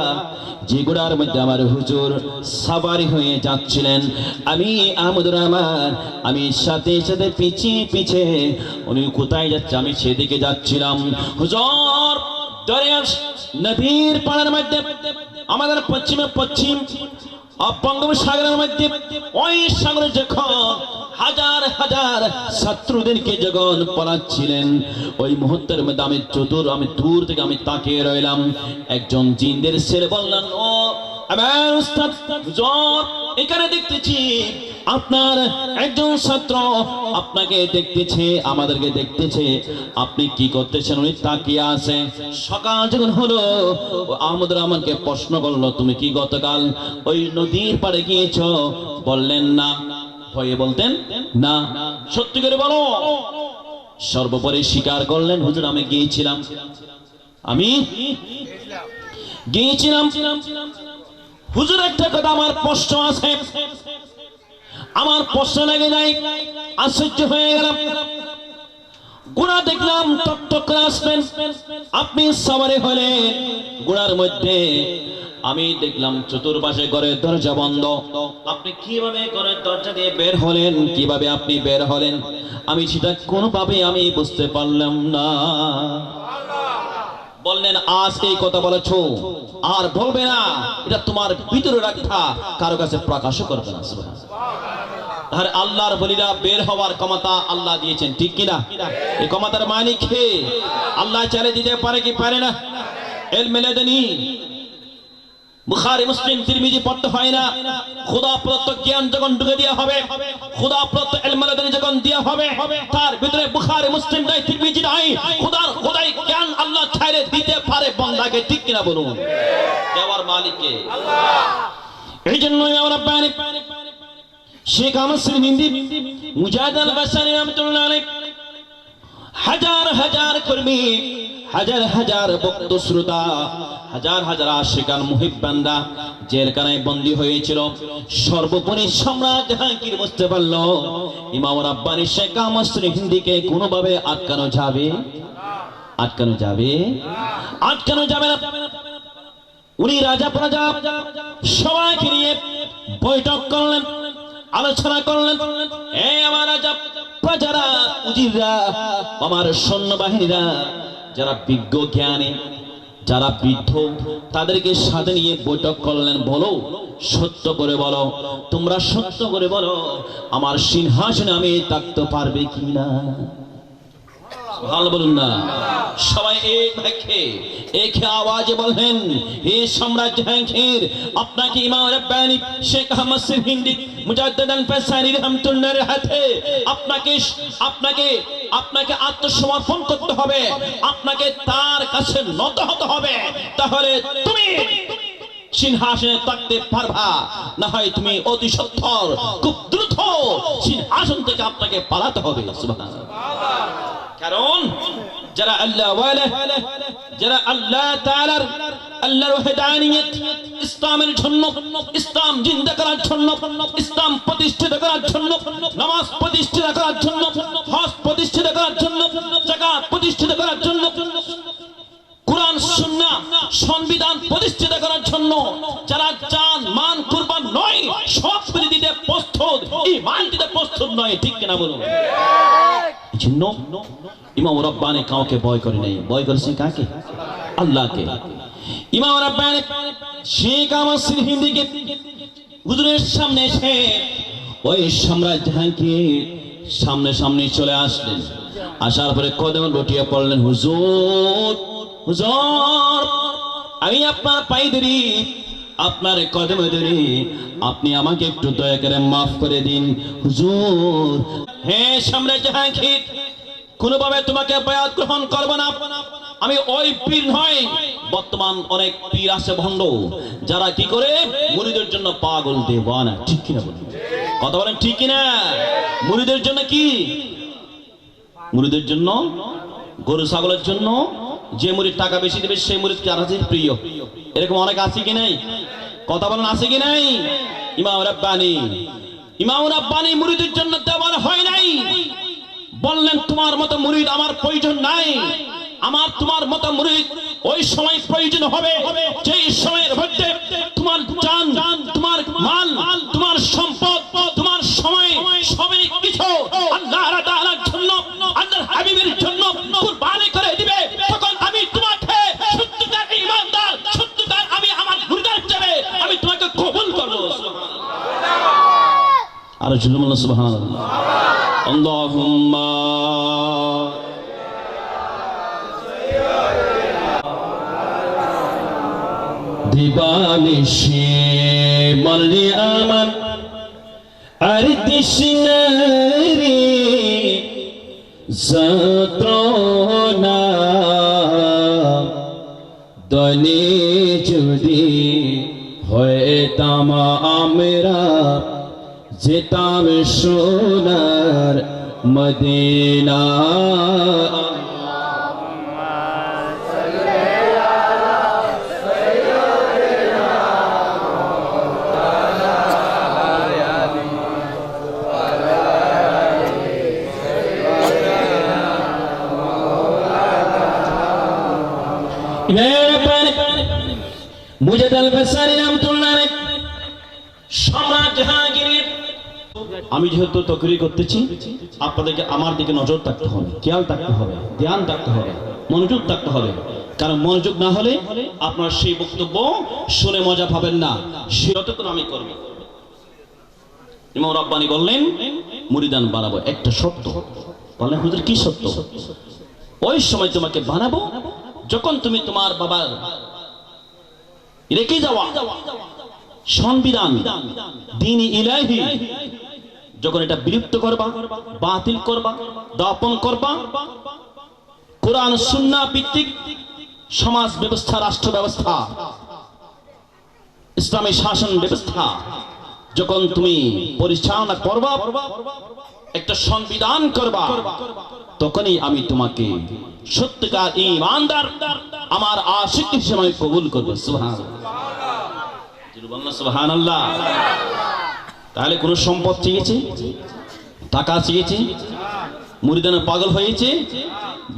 যে ঘোড়ার মধ্যে আমার হুজুর সাওয়ারি হয়ে যাচ্ছিলেন। আমি আহমদুর রহমান, আমি সাথে সাথে পিছিয়ে পিছিয়ে, উনি কোথায় যাচ্ছে আমি সেদিকে যাচ্ছিলাম। হুজুর দরিয়ার নদীর পাড়ের মধ্যে আমাদের পশ্চিম বঙ্গোপসাগরের মধ্যে ওই সাগরে যখন হাজার হাজার শত্রুদেরকে যখন পলাচ্ছিলেন, ওই মুহূর্তের মধ্যে আমি দূর থেকে আমি তাকিয়ে রইলাম। একজন জিনদের ছেলে বললেন, ও আমার উস্তাদ হুজুর, এখানে দেখতেছি আপনার একজন ছাত্র আপনাকে দেখতেছে, আমাদেরকে দেখতেছে, আপনি কি করতেছেন? উনি তাকিয়ে আছে। সকাল যখন হলো, আহমদুর রহমানকে প্রশ্ন করলো, তুমি কি গতকাল ওই নদীর পাড়ে গিয়েছ? বললেন না। ভয়ে বলতেন না। সত্যি করে বলো। সর্বোপরি স্বীকার করলেন, হুজুর আমি গিয়েছিলাম। হুজুর একটা কথা আমার প্রশ্ন আছে, আমার প্রশ্ন লেগে যায়। আশ্চর্য হয়ে গেলাম। ঘোড়া দেখলাম টক টক করে আসবেন, আপনি সওয়ারি হলেন ঘোড়ার মধ্যে। আমি দেখলাম চতুর্পাশে ঘরের দরজা বন্ধ। আপনি কিভাবে ঘরের দরজা দিয়ে বের হলেন? কিভাবে আপনি বের হলেন? আমি সেটা কোনোভাবে আমি বুঝতে পারলাম না। বললেন, আজ এই কথা বলেছো আর বলবে না, এটা তোমার ভিতরে রাখা, কারো কাছে প্রকাশ করবে না। আর আল্লাহর বলিরা বের হওয়ার ক্ষমতা আল্লাহ দিয়েছেন, ঠিক কিনা? এই ক্ষমতার মালিক কে? আল্লাহ চাইলে দিতে পারে কি পারে না? ইলমে লাদুনি বুখারী মুসলিম তিরমিজি পড়তে হয় না। খোদা প্রদত্ত জ্ঞান যখন ঢুকে দেওয়া হবে, খোদা প্রদত্ত ইলমে লাদুনি যখন দেওয়া হবে, তার ভিতরে বুখারী মুসলিম নাই, তিরমিজি নাই, খোদাই জ্ঞান আল্লাহ চাইলে দিতে পারে বান্দাকে, ঠিক কিনা বলুন? দেওয়ার মালিক কে? আল্লাহ। এই জন্যই আমরা পানি শেখ আহমদ সিরহিন্দি মুজাহিদ আল বাসানি রাহমাতুল্লাহ আলাইহি হাজার হাজার কর্মী, হাজার হাজার ভক্ত শ্রোতা, হাজার হাজার আশিকান মুহিব্বানরা জেলখানায় বন্দী হয়েছিল। সর্বোপরি সম্রাট জাহাঙ্গীর বুঝতে পারল ইমাম রাব্বানী শেখ আহমদ সিরহিন্দিকে কোনোভাবে আটকানো যাবে না। উনি রাজা প্রজা সবাইকে নিয়ে বৈঠক করলেন, আলোচনা করলেন। আমার রাজা প্রজারা, উজিররা, আমার সৈন্যবাহিনীরা, যারা বিজ্ঞ জ্ঞানী, যারা বৃদ্ধ, তাদেরকে সাথে নিয়ে বৈঠক করলেন। বলো, সত্য করে বলো, তোমরা সত্য করে বলো, আমার সিংহাসনে আমি থাকতে পারবে কিনা? ভালো বলুন না। সবাই এক আওয়াজে বলেন, হে সম্রাট জাহাঙ্গীর, আপনাকে ইমাম রাব্বানী শেখ আহমদ সিরহিন্দি মুজাদ্দিদ আল ফাসানি রাহমাতুল্লাহর হাতে আপনাকে আত্মসমর্পণ করতে হবে, আপনাকে তার কাছে নত হতে হবে। তাহলে তুমি সিংহাসনে থাকতে পারবা, না হয় তুমি অতি সত্বর খুব দ্রুত সিংহাসন থেকে আপনাকে পালাতে হবে। সুবহানাল্লাহ। কারণ যারা আল্লাহ ওয়ালা, যারা আল্লাহ তাআলার আল্লাহর ওয়াহদানিয়ত ইসলামের জন্য, ইসলাম জিন্দা করার জন্য, ইসলাম প্রতিষ্ঠিত করার জন্য, নামাজ প্রতিষ্ঠিত করার জন্য, হজ প্রতিষ্ঠিত করার জন্য, যাকাত প্রতিষ্ঠিত করার জন্য, সংবিধান প্রতিষ্ঠিত করার জন্য যারা জান মান কুরবান নয় সব করে দিতে প্রস্তুত, ঈমান দিতে প্রস্তুত নয়, ঠিক কিনা বলুন? এজন্য ইমাম রাব্বানি কাউকে ভয় করে নাই, ভয় করেছে কাকে? আল্লাহকে। ইমাম রাব্বানি শেখ আহমদ সিরহিন্দিকে হুজুরের সামনে এসে ওই সম্রাট জাহাঙ্গীর সামনে সামনে চলে আসলেন। আসার পরে কদম লুটিয়ে পড়লেন, হুজুর হুজুর আমি আপনার পায়ে ধরি, আপনার কদমে ধরি, আপনি আমাকে একটু দয়া করে মাফ করে দিন হুজুর। হে সম্রাট জাহাঙ্গীর, কোনোভাবে তোমাকে বায়াত গ্রহণ করব না। আমি ওই পীর নয়, বর্তমান অনেক পীর আছে ভণ্ড, যারা কি করে মুরিদের জন্য পাগল দেওয়ানা, ঠিক কিনা বলেন? কথা বলেন ঠিক কিনা? মুরিদের জন্য কি? মুরিদের জন্য, গরু ছাগলের জন্য যে মুরিদ টাকা বেশি দেবে সেই মুরিদ কার কাছে প্রিয়? এরকম অনেক আছে কি নাই? কথা বলেন আছে কি নাই? ইমাম রাব্বানি মুরিদের জন্য দেওয়ানা হয় নাই। বললেন তোমার মতো মুরিদ আমার প্রয়োজন নাই, আমার তোমার মতো মুরিদ ওই সময় প্রয়োজন হবে যেই সময়ের মধ্যে তোমার জান, তোমার মাল, তোমার সম্পদ, তোমার সময় সবই কিছু আল্লাহ তাআলার জন্য, আল্লাহর হাবিবের জন্য কুরবানি করে দিবে। তখন আমি তোমাকে সত্যিকার ঈমানদার, সত্যিকার আমি আমার মুরিদের হিসেবে আমি তোমাকে কবুল করব। সুবহানাল্লাহ। আর জুলুম সুবহানাল্লাহ। আল্লাহুম্মা দিবানিশি মরলি আমার আর তৃষ্ণারি যন্ত্রণা, দনি যদি হইতাম আমরা যেতাম সোনার মদিনা। আমি যেহেতু তকরির করতেছি, আপনাদেরকে আমার দিকে নজর থাকতে হবে, খেয়াল থাকতে হবে, ধ্যান থাকতে হবে, মনোযোগ থাকতে হবে। কারণ মনোযোগ না হলে আপনার সেই বক্তব্য শুনে মজা পাবেন না, সেটা আমি করব। ইমাম রাব্বানি বললেন মুরিদান বানাবো, একটা সত্য। বললেন হুজুর কি সত্য? ওই সময় তোমাকে বানাবো যখন তুমি তোমার বাবার রেখে যাওয়া সংবিধান দ্বীন ইলাহি যখন এটা বিলুপ্ত করবা, বাতিল করবা, দাপন করবা, কোরআন সুন্নাহ ভিত্তিক সমাজ ব্যবস্থা, রাষ্ট্র ব্যবস্থা, ইসলামী শাসন ব্যবস্থা যখন তুমি পরিচালনা করবা, একটা সংবিধান করবা, তখনই আমি তোমাকে সত্যিকার ঈমানদার, আমার আশিক হিসেবে আমি কবুল করব। সুবহানাল্লাহ, সুবহানাল্লাহ। তাহলে কোন সম্পদ চেয়েছে, টাকা চেয়েছে, মুরিদান পাগল হয়েছে?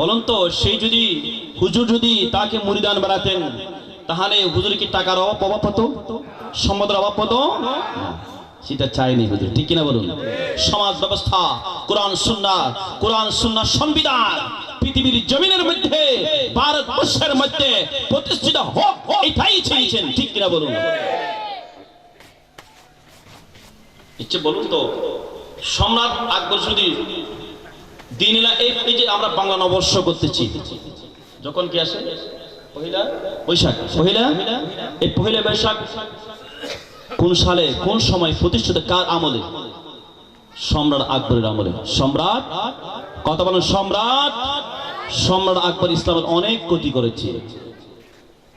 বলুন তো, সেই যদি হুজুর যদি তাকে মুরিদান বানাতেন, তাহলে হুজুর কি টাকার অভাব হতো, সম্পদের অভাব হতো? সেটা চাইনি হুজুর, ঠিক কিনা বলুন? সমাজ ব্যবস্থা, কোরআন সুন্নাহ সংবিধান পৃথিবীর জমিনের মধ্যে, ভারতবর্ষের মধ্যে প্রতিষ্ঠিত হোক, এটাই চেয়েছেন, ঠিক কিনা বলুন? ইচ্ছে বলুন তো, সম্রাট আকবর যদি দিন এই যে আমরা বাংলা নববর্ষ করতেছি, যখন কি আসে পহেলা বৈশাখ, এই পহেলা বৈশাখ কোন সালে, কোন সময় প্রতিষ্ঠিত, কার আমলে? সম্রাট আকবরের আমলে। সম্রাট, কথা বলেন, সম্রাট আকবর ইসলামের অনেক ক্ষতি করেছে।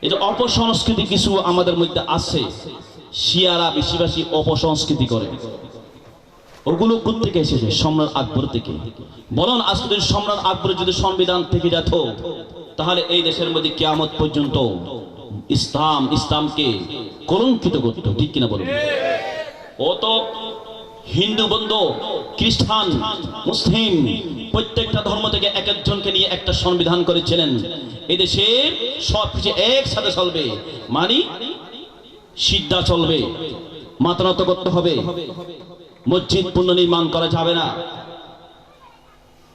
এই যে অপসংস্কৃতি কিছু আমাদের মধ্যে আছে, শিয়ারা বেশিবাসী অপসংস্কৃতি করে, ওগুলো কোথেকে এসেছে? সম্রাট আকবর থেকে। বলুন, আজকে যদি সম্রাট আকবর যদি সংবিধান থেকে যেত, তাহলে এই দেশের মধ্যে কিয়ামত পর্যন্ত ইসলামকে কলঙ্কিত করত, ঠিক কিনা বলুন? ও তো হিন্দু বন্ধু, খ্রিস্টান, মুসলিম প্রত্যেকটা ধর্ম থেকে এক একজনকে নিয়ে একটা সংবিধান করেছিলেন। এদেশে সবকিছু একসাথে চলবে, মানে সিদ্ধা চলবে, মাথা নত করতে হবে, মসজিদ পুনর্নির্মাণ করা যাবে না,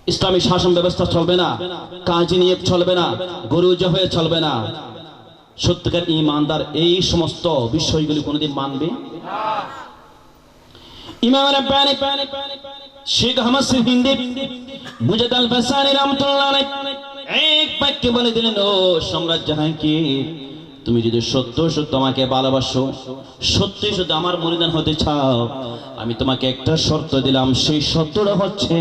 ইসলামী শাসন ব্যবস্থা চলবে না, কাজী নিয়ে চলবে না, গরু জবাই চলবে না। সত্যিকার ঈমানদার এই সমস্ত বিষয়গুলি কোনোদিন মানবে? ইমাম রাব্বানী শেখ আহমদ সিন্দি মুজাদ আল বাসানি রাহমাতুল্লাহ আলাইহি এক বাক্যে বলে দিলেন, ও সম্রাট জাহাঙ্গীর, তুমি যদি সত্য সত্য আমাকে ভালোবাসো, সত্যি সত্য আমার মুরিদান হতে চাও, আমি তোমাকে একটা শর্ত দিলাম। সেই শর্তটা হচ্ছে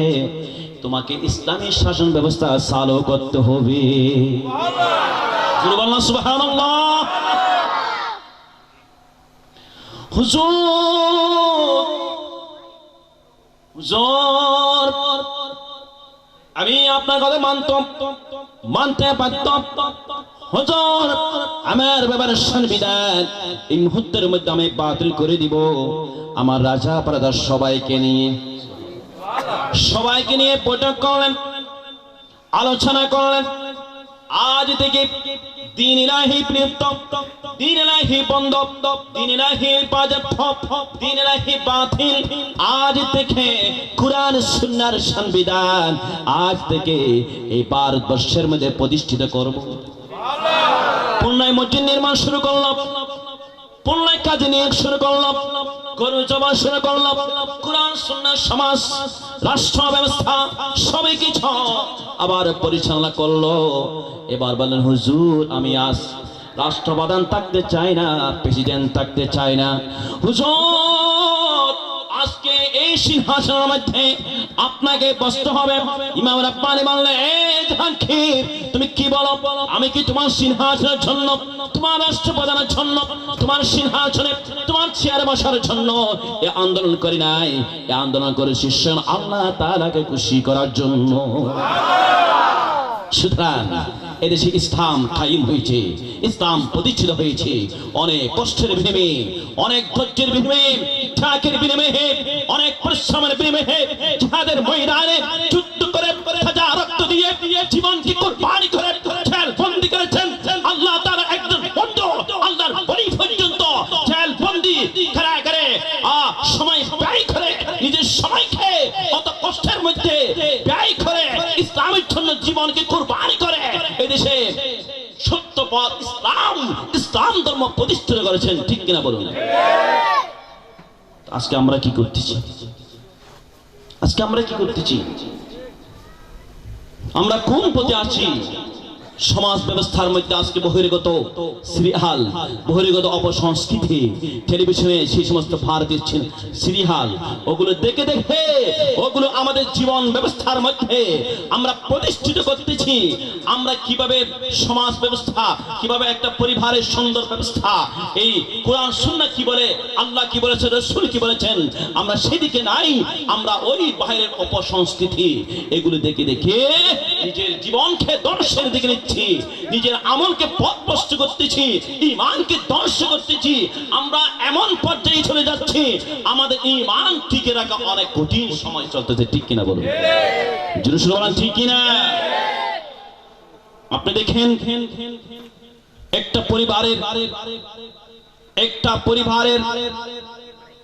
তোমাকে ইসলামী শাসন ব্যবস্থা চালু করতে হবে। সুবহানাল্লাহ। হুজুর, আমি আপনার কথা মানতে পারতাম। হুজুর, আমার ব্যাপারে সংবিধান এই মুহূর্তের মধ্যে আমি বাতিল করে দিব। আমার রাজা প্রজার সবাইকে নিয়ে বৈঠক করলেন, আলোচনা করলেন। আজ থেকে দ্বীন ইলাহি প্রিয়তম, দ্বীন ইলাহি বন্ধ, দ্বীন ইলাহি বাজেট, দ্বীন ইলাহি বাতিল। আজ থেকে কুরআন সুন্নাহর সংবিধান আজ থেকে এই ভারতবর্ষের মধ্যে প্রতিষ্ঠিত করব। পুনরায় মসজিদ নির্মাণ শুরু করলাম, পুনরায় কাজে নিয়ে শুরু করলাম, গরু জবা শুরু করলাম, কুরআন সুন্নাহ সমাজ রাষ্ট্র ব্যবস্থা সবই কিছু আবার পরিচালনা করলো। এবার বলেন, হুজুর, আমি আজ রাষ্ট্রপ্রধান থাকতে চাই না, প্রেসিডেন্ট থাকতে চাই না। হুজুর, আজকে এই সিংহাসনের মধ্যে আপনাকে বসতে হবে। ইমাম রাব্বানী বললেন, এই জাহাঙ্গীর, তুমি কি বলো? আমি কি তোমার সিংহাসনের জন্য, তোমার রাষ্ট্রপ্রধানের জন্য, তোমার সিংহাসনে তোমার চেয়ারে বসার জন্য এই আন্দোলন করি নাই। এই আন্দোলন করেছি স্বয়ং আল্লাহ তাআলাকে খুশি করার জন্য। সুতরাং এদেশে ইসলাম কায়েম হয়েছে, ইসলাম প্রতিষ্ঠিত হয়েছে অনেক কষ্টের বিনিময়ে, অনেক ধৈর্যের বিনিময়ে, ত্যাগের বিনিময়ে, অনেক পরিশ্রমের বিনিময়ে, জিহাদের ময়দানে যুদ্ধ করে তাজা রক্ত দিয়ে জীবনকে কুরবানি করে জেল বন্দী করেছেন। আল্লাহ তাআলা একজন বন্ধু, আল্লাহর বলি পর্যন্ত জেল বন্দী কারাগারে সময় ব্যয় করে, নিজের সময়কে অত কষ্টের মধ্যে ব্যয় করে ইসলামের জন্য জীবনকে কুরবানি করে এদেশে সত্য পথ ইসলাম ধর্ম প্রতিষ্ঠিত করেছেন। ঠিক কিনা বলুন? আজকে আমরা কি করতেছি? আমরা কোন পথে আছি? সমাজ ব্যবস্থার মধ্যে আজকে বহির্গত সিরিয়াল, বহির্গত অপসংস্কৃতি, টেলিভিশনে সেই সমস্ত ভারতীয় সিরিয়াল, ওগুলো দেখে ওগুলো আমাদের জীবন ব্যবস্থার মধ্যে আমরা প্রতিষ্ঠিত করতেছি। আমরা কিভাবে সমাজ ব্যবস্থা, কিভাবে একটা পরিবারের সুন্দর ব্যবস্থা, এই কোরআন সুন্নাহ কি বলে, আল্লাহ কি বলেছে, রাসূল কি বলেছেন, আমরা সেদিকে নাই। আমরা ওই বাইরের অপসংস্কৃতি এগুলো দেখে নিজের জীবনকে ধ্বংসের দিকে নিচ্ছি, নিজের আমলকে পথভ্রষ্ট করতেছি, ঈমানকে ধ্বংস করতেছি। আমরা এমন পর্যায়ে চলে যাচ্ছি, আমাদের ঈমান টিকে রাখা অনেক কঠিন সময় চলতেছে। ঠিক কিনা বলুন? জোরে সোরে বলেন, ঠিক কিনা? আপনি দেখেন, একটা পরিবারের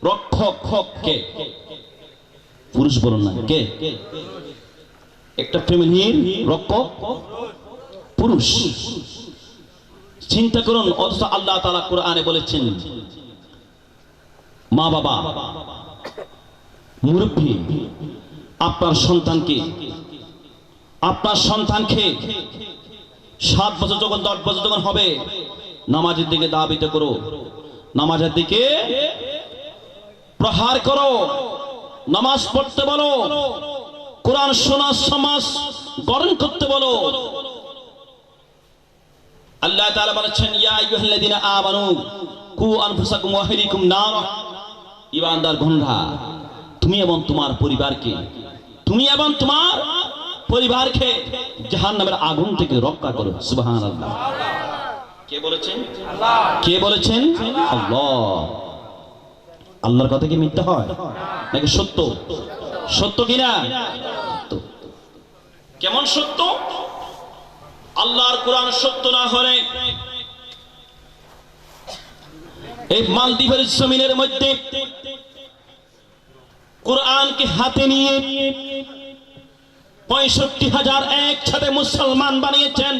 রক্ষক কে? পুরুষ বলুন না, কে? একটা ফ্যামিলির রক্ষক পুরুষ। চিন্তা করুন, অথচ আল্লাহ তাআলা কোরআনে বলেছেন, মা বাবা, মুরব্বী আপনার সন্তানকে 7 বছর যখন 10 বছর যখন হবে, নামাজের দিকে দাবিত করো, নামাজের দিকে প্রহার করো, নামাজ পড়তে বলো, কোরআন শোনা সমাজ গঠন করতে বলো। আল্লাহ তাআলা বলেছেন, ইয়া আইয়ুহাল্লাযীনা আমানু কু আনফুসাকুম ওয়া আহলিকুম নার। ঈমানদার গণরা, তুমি এবং তোমার পরিবারকে জাহান্নামের আগুন থেকে রক্ষা করো। সুবহানাল্লাহ। কে বলেছেন? আল্লাহ। কে বলেছেন? আল্লাহ। আল্লাহর কথা কি মিথ্যা হয় নাকি সত্য? সত্য কিনা? কেমন সত্য? আল্লাহর কোরআন সত্য না হলে এই মালদ্বীপের জমিনের মধ্যে কোরআনকে হাতে নিয়ে ৬৫,০০০ একসাথে মুসলমান বানিয়েছেন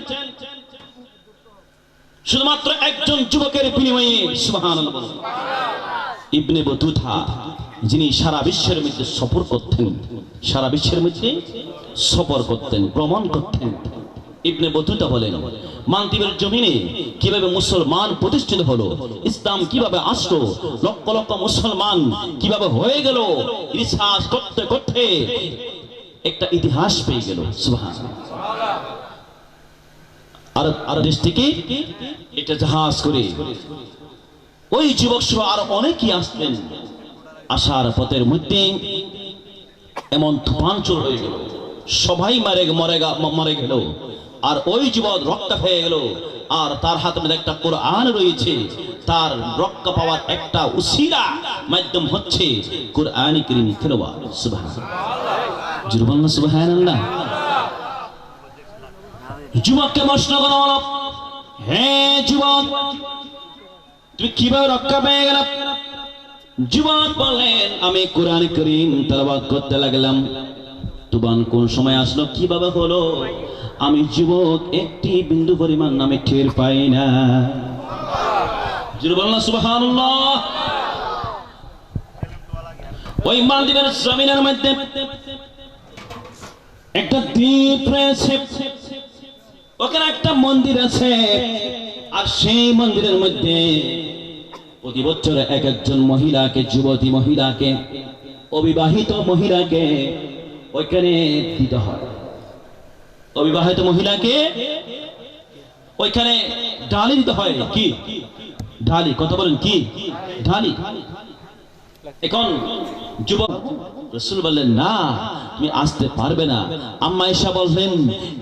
শুধুমাত্র একজন যুবকের বিনিময়ে। সুবহানাল্লাহ। ইবনে বতুতা, যিনি সারা বিশ্বের মধ্যে সফর করতেন, সারা বিশ্বের মধ্যে সফর করতেন, ভ্রমণ করতেন, ইবনে বতুতা বলেন মালদ্বীপের জমিনে কিভাবে মুসলমান প্রতিষ্ঠিত হলো, ইসলাম কিভাবে আসলো, লক্ষ লক্ষ মুসলমান কিভাবে হয়ে গেল, রিসার্চ করতে করতে একটা ইতিহাস পেয়ে গেল। সুবহানাল্লাহ। আর দেশ থেকে একটা জাহাজ করে ওই যুবক সহ আর অনেকেই আসলেন। আসার পথের মধ্যে এমন তুফান শুরু হয়ে গেল, সবাই মরে গেল, আর ওই যুবক রক্ষা পেয়ে গেল। আর তার হাতে মধ্যে একটা কোরআন রয়েছে, তার রক্ষা পাওয়ার একটা উসিলা মাধ্যম হচ্ছে কোরআন কারীম তেলাওয়াত। সুবহানাল্লাহ। জুরবাল্লাহ সুবহানাল্লাহ। যুবককে প্রশ্ন করা হলো, হে যুবক, তুমি কিভাবে রক্ষা পেয়ে গেল? যুবক বললেন, আমি কোরআন কারীম তেলাওয়াত করতে লাগলাম। তুফান কোন সময় আসলো, কিভাবে হলো, আমি যুবক একটি বিন্দু পরিমাণ আমি টের পাই না। জুরবাল্লাহ সুবহানাল্লাহ। ওই মালদ্বীপের জমিনের মধ্যে একটা দ্বীপ রয়েছে, ওখানে একটা মন্দির আছে, আর সেই মন্দিরের মধ্যে প্রতি বছর এক একজন মহিলাকে, যুবতী মহিলাকে, অবিবাহিত মহিলাকে ওইখানে দিতে হয়। অবিবাহিত মহিলাকে ওইখানে ঢালি দিতে হয়। কি ঢালি? কথা বলেন, কি ঢালি? এখন যুবক, রাসূল বললেন, না, তুমি আসতে পারবে না। আম্মা আয়েশা বললেন,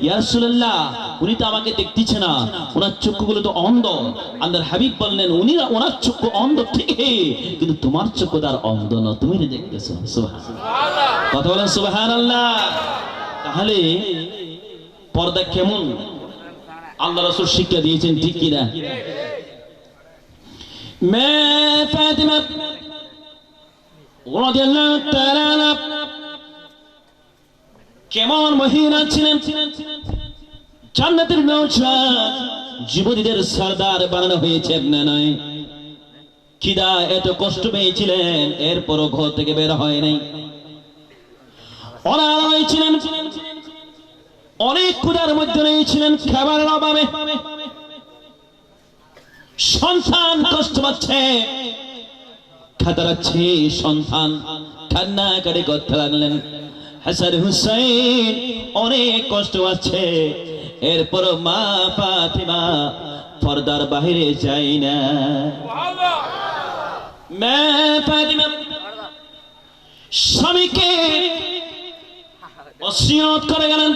ইয়া রাসূলুল্লাহ, উনি তো আমাকে দেখতেছে না, ওনার চক্ষুগুলো তো অন্ধ। আল্লাহর হাবিব বললেন, ওনার চক্ষু অন্ধ ঠিকই, কিন্তু তোমার চক্ষু তার অন্ধ না, তুমি দেখতেছো। সুবহানাল্লাহ। কথা বলেন সুবহানাল্লাহ। তাহলে পর্দা কেমন আল্লাহ রাসূল শিক্ষা দিয়েছেন, ঠিক কি না? মা ফাতিমা রাদিয়াল্লাহু তাআলা কেমন মহিলা ছিলেন, জান্নাতের নওশাদ, যুবতীদের সরদার বানানো হয়েছে না নয়। খিদা এত কষ্ট পেয়েছিলেন, এরপরও ঘর থেকে বের হয় নাই। অনাহার হয়েছিলেন, অনেক ক্ষুধার মধ্যে রয়েছিলেন, খাবারের অভাবে। সন্তান কষ্ট পাচ্ছে, খাতারাচ্ছে, সন্তান কান্নাকাটি করতে লাগলেন। হাসান হুসাইন অনেক কষ্ট পাচ্ছে, এরপর মা ফাতিমা পর্দার বাহিরে যায় না। মা ফাতিমা স্বামীকে ওসিয়ত করে গেলেন,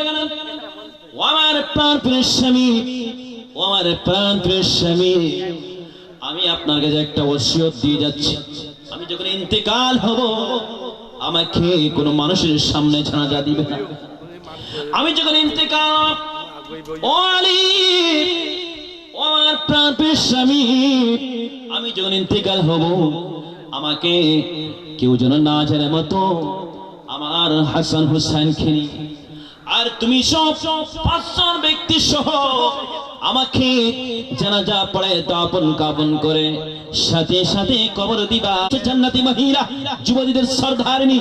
ও আমার প্রাণপ্রিয় স্বামী, ও আমার প্রাণপ্রিয় স্বামী, আমি আপনার কাছে একটা ওসিয়ত দিয়ে যাচ্ছি। আমি যখন ইন্তেকাল হব, আমাকে কোনো মানুষের সামনে জানাজা দিবে না। আমি যখন ইন্তেকাল, ও আলী, ও আমার প্রাণপ্রিয় স্বামী, আমি যখন ইন্তেকাল হব, আমাকে কেউ যেন না জানে মতো আমার হাসান হুসাইনকে নিয়ে, আর তুমি সব ৫০০ ব্যক্তি সহ আমাকে জানাজা পড়ে দাফন কাফন করে সাথে সাথে কবর দিবা। জান্নাতি মহিলা, যুবতীদের সরদারিনী,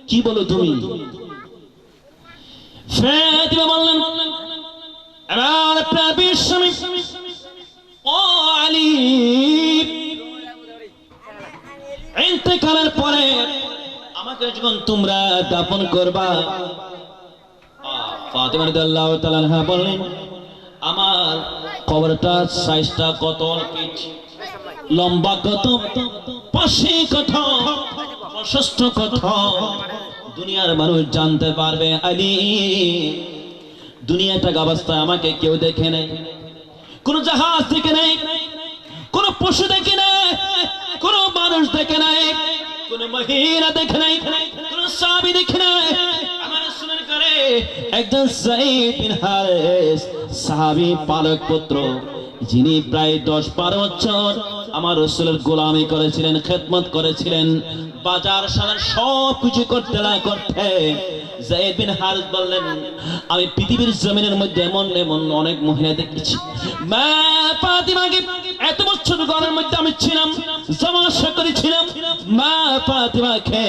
কি বলো তুমি? ফাতিমা বললেন, আমার প্রাণপ্রিয় স্বামী ও আলী, ইন্তেকালের পরে আমাকে যখন তোমরা দাফন করবা, ফাতিমা রাদিয়াল্লাহু তাআলা আনহা বললেন, আমার কবরটা সাইজটা কত ফিট, লম্বা কত, পাশে কত, প্রশস্ত কত, দুনিয়ার মানুষ জানতে পারবে আলী দুনিয়াটা অবস্থায় আমাকে কেউ দেখে নাই, কোন জাহাজ দেখে নাই, কোন পশু দেখে নাই, কোন মানুষ দেখে নাই, কোন মহিলা দেখে নাই, কোন সাহাবী দেখে নাই। আমার রাসূলের ঘরে একজন যায়েদ বিন হারেস সাহাবী পালক পুত্র, যিনি প্রায় 10-12 বছর আমার রাসূলের গোলামি করেছিলেন, খেদমত করেছিলেন, বাজার সাজার সব কিছু করতে না করতে যায়েদ বিন হারেস বললেন, আমি পৃথিবীর জমিনের মধ্যে এমন এমন অনেক মহিলা দেখেছি, মা ফাতিমাকে এত বছর ঘরের মধ্যে আমি ছিলাম, জমাশা করেছিলাম, মা ফাতিমাকে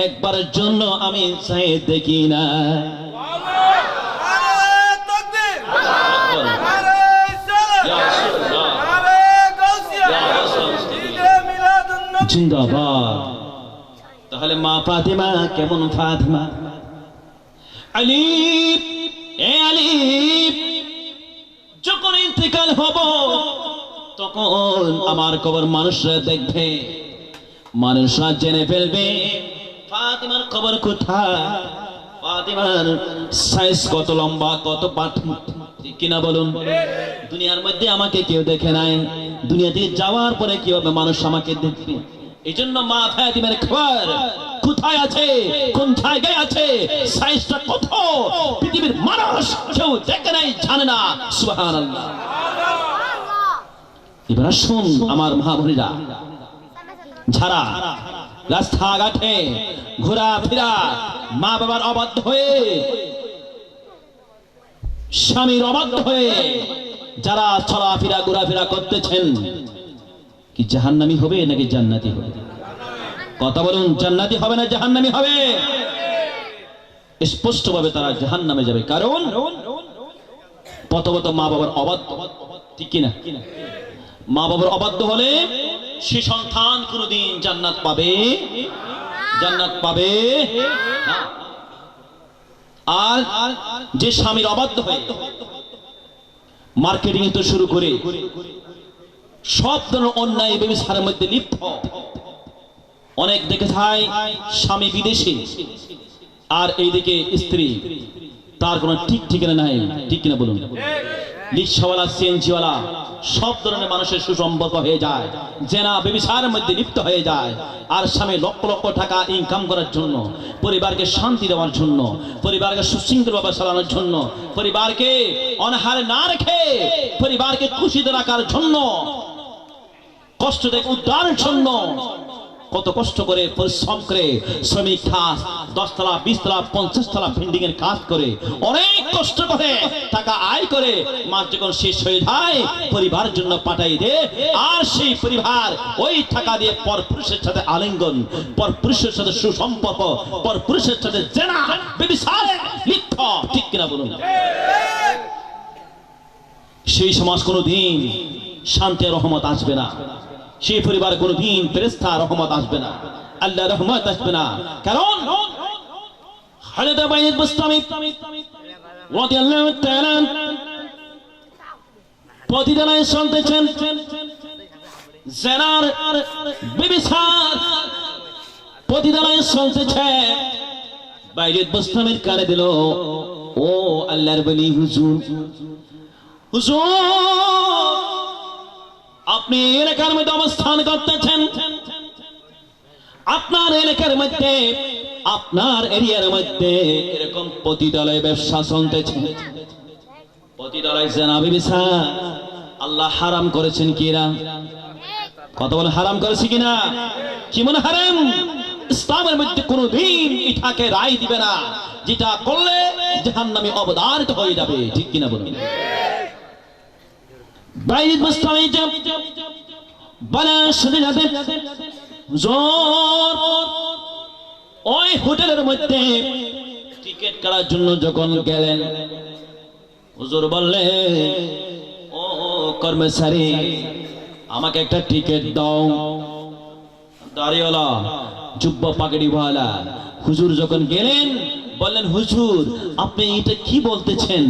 একবারের জন্য আমি যায়েদ দেখি না। জিন্দাবাদ। তাহলে মা ফাতিমা কেমন ফাতিমা? আলী, এ আলী, যখন ইন্তেকাল হব তখন আমার কবর মানুষরা দেখবে, মানুষরা জেনে ফেলবে ফাতিমার কবর কোথায়, ফাতিমার সাইজ কত লম্বা, কত পাঠ, কিনা বলুন? দুনিয়ার মধ্যে আমাকে কেউ দেখে নাই, দুনিয়া থেকে যাওয়ার পরে কিভাবে মানুষ আমাকে দেখবে? এই জন্য মা ফাতিমার খবর কোথায় আছে, কোন জায়গায় আছে, সাইজটা কত, পৃথিবীর মানুষ কেউ দেখে নাই, জানে না। সুবহানাল্লাহ। এবার শুন আমার মা বোনেরা, যারা রাস্তাঘাটে ঘোরাফেরা, মা বাবার অবাধ্য হয়ে, স্বামীর অবাধ্য হয়ে যারা চলাফেরা ঘোরাফেরা করতেছেন, কি জাহান্নামী হবে নাকি জান্নাতি হবে? কথা বলুন, জান্নাতি হবে না জাহান্নামী হবে? স্পষ্টভাবে তারা জাহান্নামে যাবে, কারণ প্রথমত মা বাবার অবাধ্য, ঠিক কিনা? মা বাবার অবাধ্য হলে সে সন্তান কোনদিন জান্নাত পাবে, জান্নাত পাবে না। আর যে স্বামীর অবাধ্য হয়ে মার্কেটিং তো শুরু করে সব ধরনের অন্যায় ব্যবসার মধ্যে লিপ্ত, অনেক দেখে যায় স্বামী বিদেশে আর এইদিকে স্ত্রী তার কোনো ঠিক ঠিকানা নাই, ঠিক কিনা বলুন? রিক্সাওয়ালা, সিএনজিওয়ালা সব ধরনের মানুষের সুসম্পর্ক হয়ে যায়, জেনা ব্যভিচারের মধ্যে লিপ্ত হয়ে যায়। আর স্বামী লক্ষ লক্ষ টাকা ইনকাম করার জন্য, পরিবারকে শান্তি দেওয়ার জন্য, পরিবারকে সুশৃঙ্খলভাবে চালানোর জন্য, পরিবারকে অনাহারে না রেখে পরিবারকে খুশিতে রাখার জন্য, কষ্ট থেকে উদ্ধারের জন্য কত কষ্ট করে পরিশ্রম করে শ্রমিক কাজ, 10 তলা, 20 তলা, 50 তলা বিল্ডিং এর কাজ করে অনেক কষ্ট করে টাকা আয় করে মাস যখন শেষ হয়ে যায় পরিবারের জন্য পাঠাই দে, আর সেই পরিবার ওই টাকা দিয়ে পরপুরুষের সাথে আলিঙ্গন, পরপুরুষের সাথে সুসম্পর্ক, পরপুরুষের সাথে জেনা ব্যভিচারে লিপ্ত, ঠিক কিনা বলুন? সেই সমাজ কোনোদিন শান্তি আর রহমত আসবে না, সেই পরিবার কোনদিন ফেরেশতা রহমত আসবে না, আল্লাহ রহমত আসবে না। কারণ খালিদা বিনত বুস্তামি রাদিয়াল্লাহু তাআলা প্রতিদিনই শুনতেছেন জিনার ব্যভিচার, প্রতিদিনই শুনতেছে। বিনত বুস্তামির কানে দিল, ও আল্লাহর বলি হুজুর, হুজুর আপনি এলাকার মধ্যে অবস্থান করতেছেন, আপনার এলাকার মধ্যে, আপনার এরিয়ার মধ্যে এরকম পতিতালয় ব্যবসা চলতেছে, পতিতালয় জেনা ব্যভিচার আল্লাহ হারাম করেছেন কিনা? কথা বলে হারাম করেছে কিনা? কি মনে হারাম? ইসলামের মধ্যে কোনদিন এটাকে রায় দিবে না, যেটা করলে জাহান্নামে অবধারিত হয়ে যাবে, ঠিক কিনা বলুন? বাইরে বসতে যাব বলা শুনে যাবে জোর ওই হোটেলের মধ্যে টিকিট কাটার জন্য যখন গেলেন, হুজুর বললেন, ও কর্মচারী আমাকে একটা টিকিট দাও। দাড়িওয়ালা, জুব্বা পাগড়িওয়ালা হুজুর যখন গেলেন বললেন, হুজুর আপনি এটা কি বলতেছেন?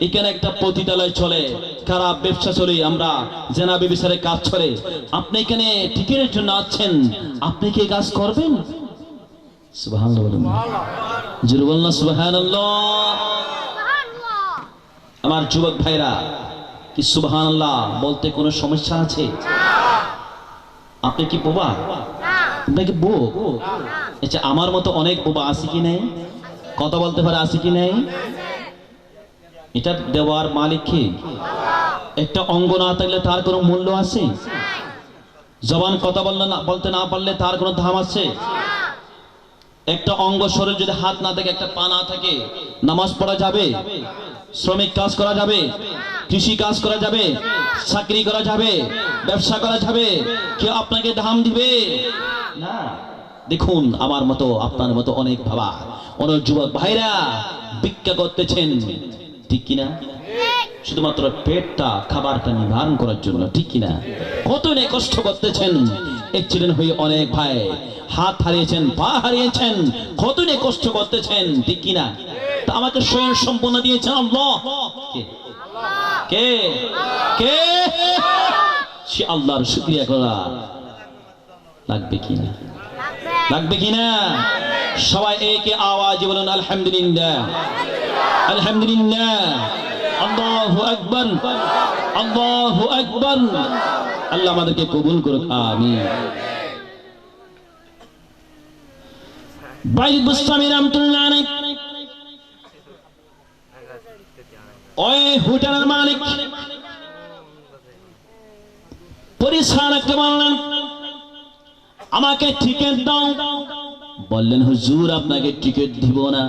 এখানে একটা পতিতালয় চলে, খারাপ ব্যবসা চলে, আমরা জেনা ব্যভিচারের কাজ চলে, আপনি এখানে টিকিটের জন্য আছেন, আপনি কি কাজ করবেন? সুবহানাল্লাহ বলুন, জোরে বলুন সুবহানাল্লাহ। আমার যুবক ভাইরা, কি সুবহানাল্লাহ বলতে কোনো সমস্যা আছে? আপনি কি বোবা? আপনাকে বউ? আচ্ছা, আমার মতো অনেক বোবা আছে কি নাই? কথা বলতে পারে আছে কি নাই? এটা দেওয়ার মালিক কে? একটা অঙ্গ না থাকলে তার কোনো মূল্য আছে? জবান কথা বলতে না পারলে তার কোনো দাম আছে? একটা অঙ্গ শরীর যদি হাত না থাকে, একটা পা না থাকে, নামাজ পড়া যাবে? শ্রমিক কাজ করা যাবে? কৃষি কাজ করা যাবে? চাকরি করা যাবে? ব্যবসা করা যাবে? কেউ আপনাকে দাম দিবে না। দেখুন, আমার মতো আপনার মতো অনেক বাবা, অনেক যুবক ভাইরা ভিক্ষা করতেছেন, ঠিক কিনা? শুধুমাত্র পেটটা, খাবারটা নিবারণ করার জন্য, ঠিক কিনা? কত নিয়ে কষ্ট করতেছেন। অ্যাক্সিডেন্ট হয়ে অনেক ভাই হাত হারিয়েছেন, পা হারিয়েছেন, কত নিয়ে কষ্ট করতেছেন, ঠিক কিনা? তা আমাকে স্বয়ং সম্পূর্ণ দিয়েছেন আল্লাহ। কে কে? সে আল্লাহর শুকরিয়া করা লাগবে কিনা? লাগবে কিনা? সবাই একে আওয়াজে বলুন আলহামদুলিল্লাহ, আলহামদুলিল্লাহ, আল্লাহু আকবার, আল্লাহু আকবার। আল্লাহ আমাদেরকে কবুল করুক, আমিন। বাইত বুস্তামি রাহমাতুল্লাহ আলাইহি ওই হোটেলের মালিক পরিচালককে বললেন, আমাকে টিকিট দাও। বললেন, হুজুর আপনাকে টিকিট দিব না।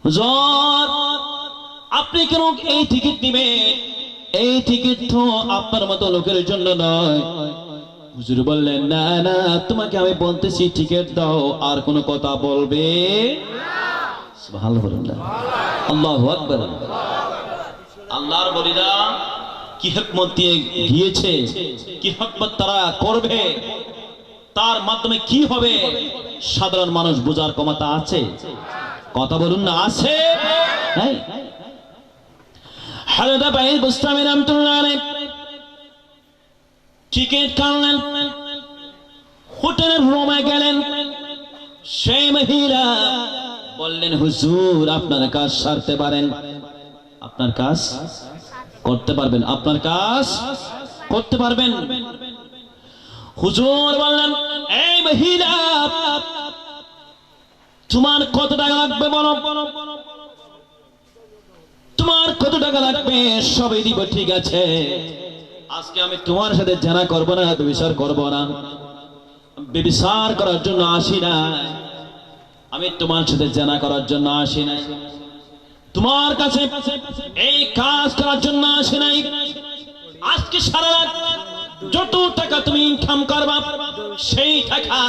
হুজুর আপনি কেন এই টিকিট দিবেন? এই টিকিট তো আপনার মতো লোকের জন্য নয়। হুজুর বললেন, না না, তোমাকে আমি বলতেছি টিকিট দাও, আর কোনো কথা বলবে সুবহানাল্লাহ, আল্লাহু আকবার। আল্লাহর বলিরা কি হিকমত দিয়ে গিয়েছে, কি হিকমত তারা করবে, তার মাধ্যমে কি হবে, সাধারণ মানুষ বোঝার ক্ষমতা আছে? কথা বলুন না, আছে? হযরত বাইত বুস্তামি রাহমাতুল্লাহ আলাইহি টিকিট কাটলেন, হোটেলের রুমে গেলেন। সেই মহিলা বললেন, হুজুর আপনার কাজ সারতে পারেন, আপনার কাজ করতে পারবেন, আপনার কাজ করতে পারবেন। হুজুর বললেন, এই মহিলা তোমার কত টাকা লাগবে বলো, তোমার কত টাকা লাগবে? সবই দিব, ঠিক আছে। আজকে আমি তোমার সাথে জানা করবো না, ব্যভিচার করবো না, ব্যভিচার করার জন্য আসি না, আমি তোমার সাথে জানা করার জন্য আসি নাই, তোমার কাছে এই কাজ করার জন্য আসি নাই। আজকে সারা রাত যত টাকা তুমি ইনকাম করবা, সেই টাকা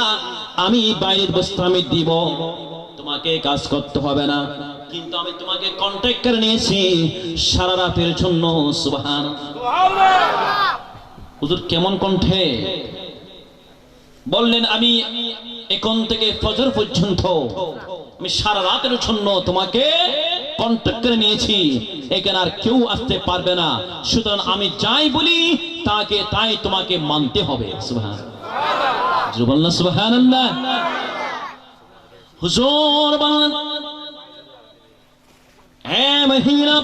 আমি বাইরের বস্তু আমি দিব, তোমাকে কাজ করতে হবে না। কিন্তু আমি তোমাকে কন্ট্যাক্ট করে নিয়েছি সারা রাতের জন্য। সুবহানাল্লাহ। হুজুর কেমন কণ্ঠে বললেন, আমি এখন থেকে ফজর পর্যন্ত আমি সারা রাতের জন্য তোমাকে কন্ট্যাক্ট করে নিয়েছি, এখানে আর কেউ আসতে পারবে না, সুতরাং আমি যাই বলি তাকে তাই তোমাকে মানতে হবে। সুবহানাল্লাহ, সুবহানাল্লাহ। হুজুর বললেন, হে মহিলা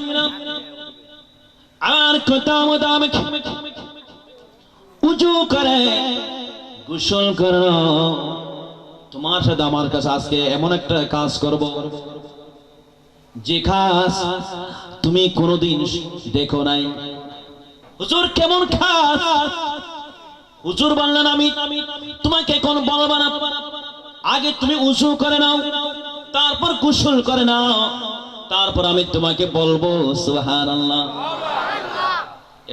আর কথা মোতাবেক উজু করে গোসল করো, তোমার সাথে আমার কাছে আজকে এমন একটা কাজ করব, যে কাজ তুমি কোনোদিন দেখো নাই। হুজুর কেমন কাজ? হুজুর বললেন, আমি তোমাকে এখন বলবো না, আগে তুমি উজু করে নাও, তারপর গোসল করে নাও, তারপর আমি তোমাকে বলবো। সুবহানাল্লাহ।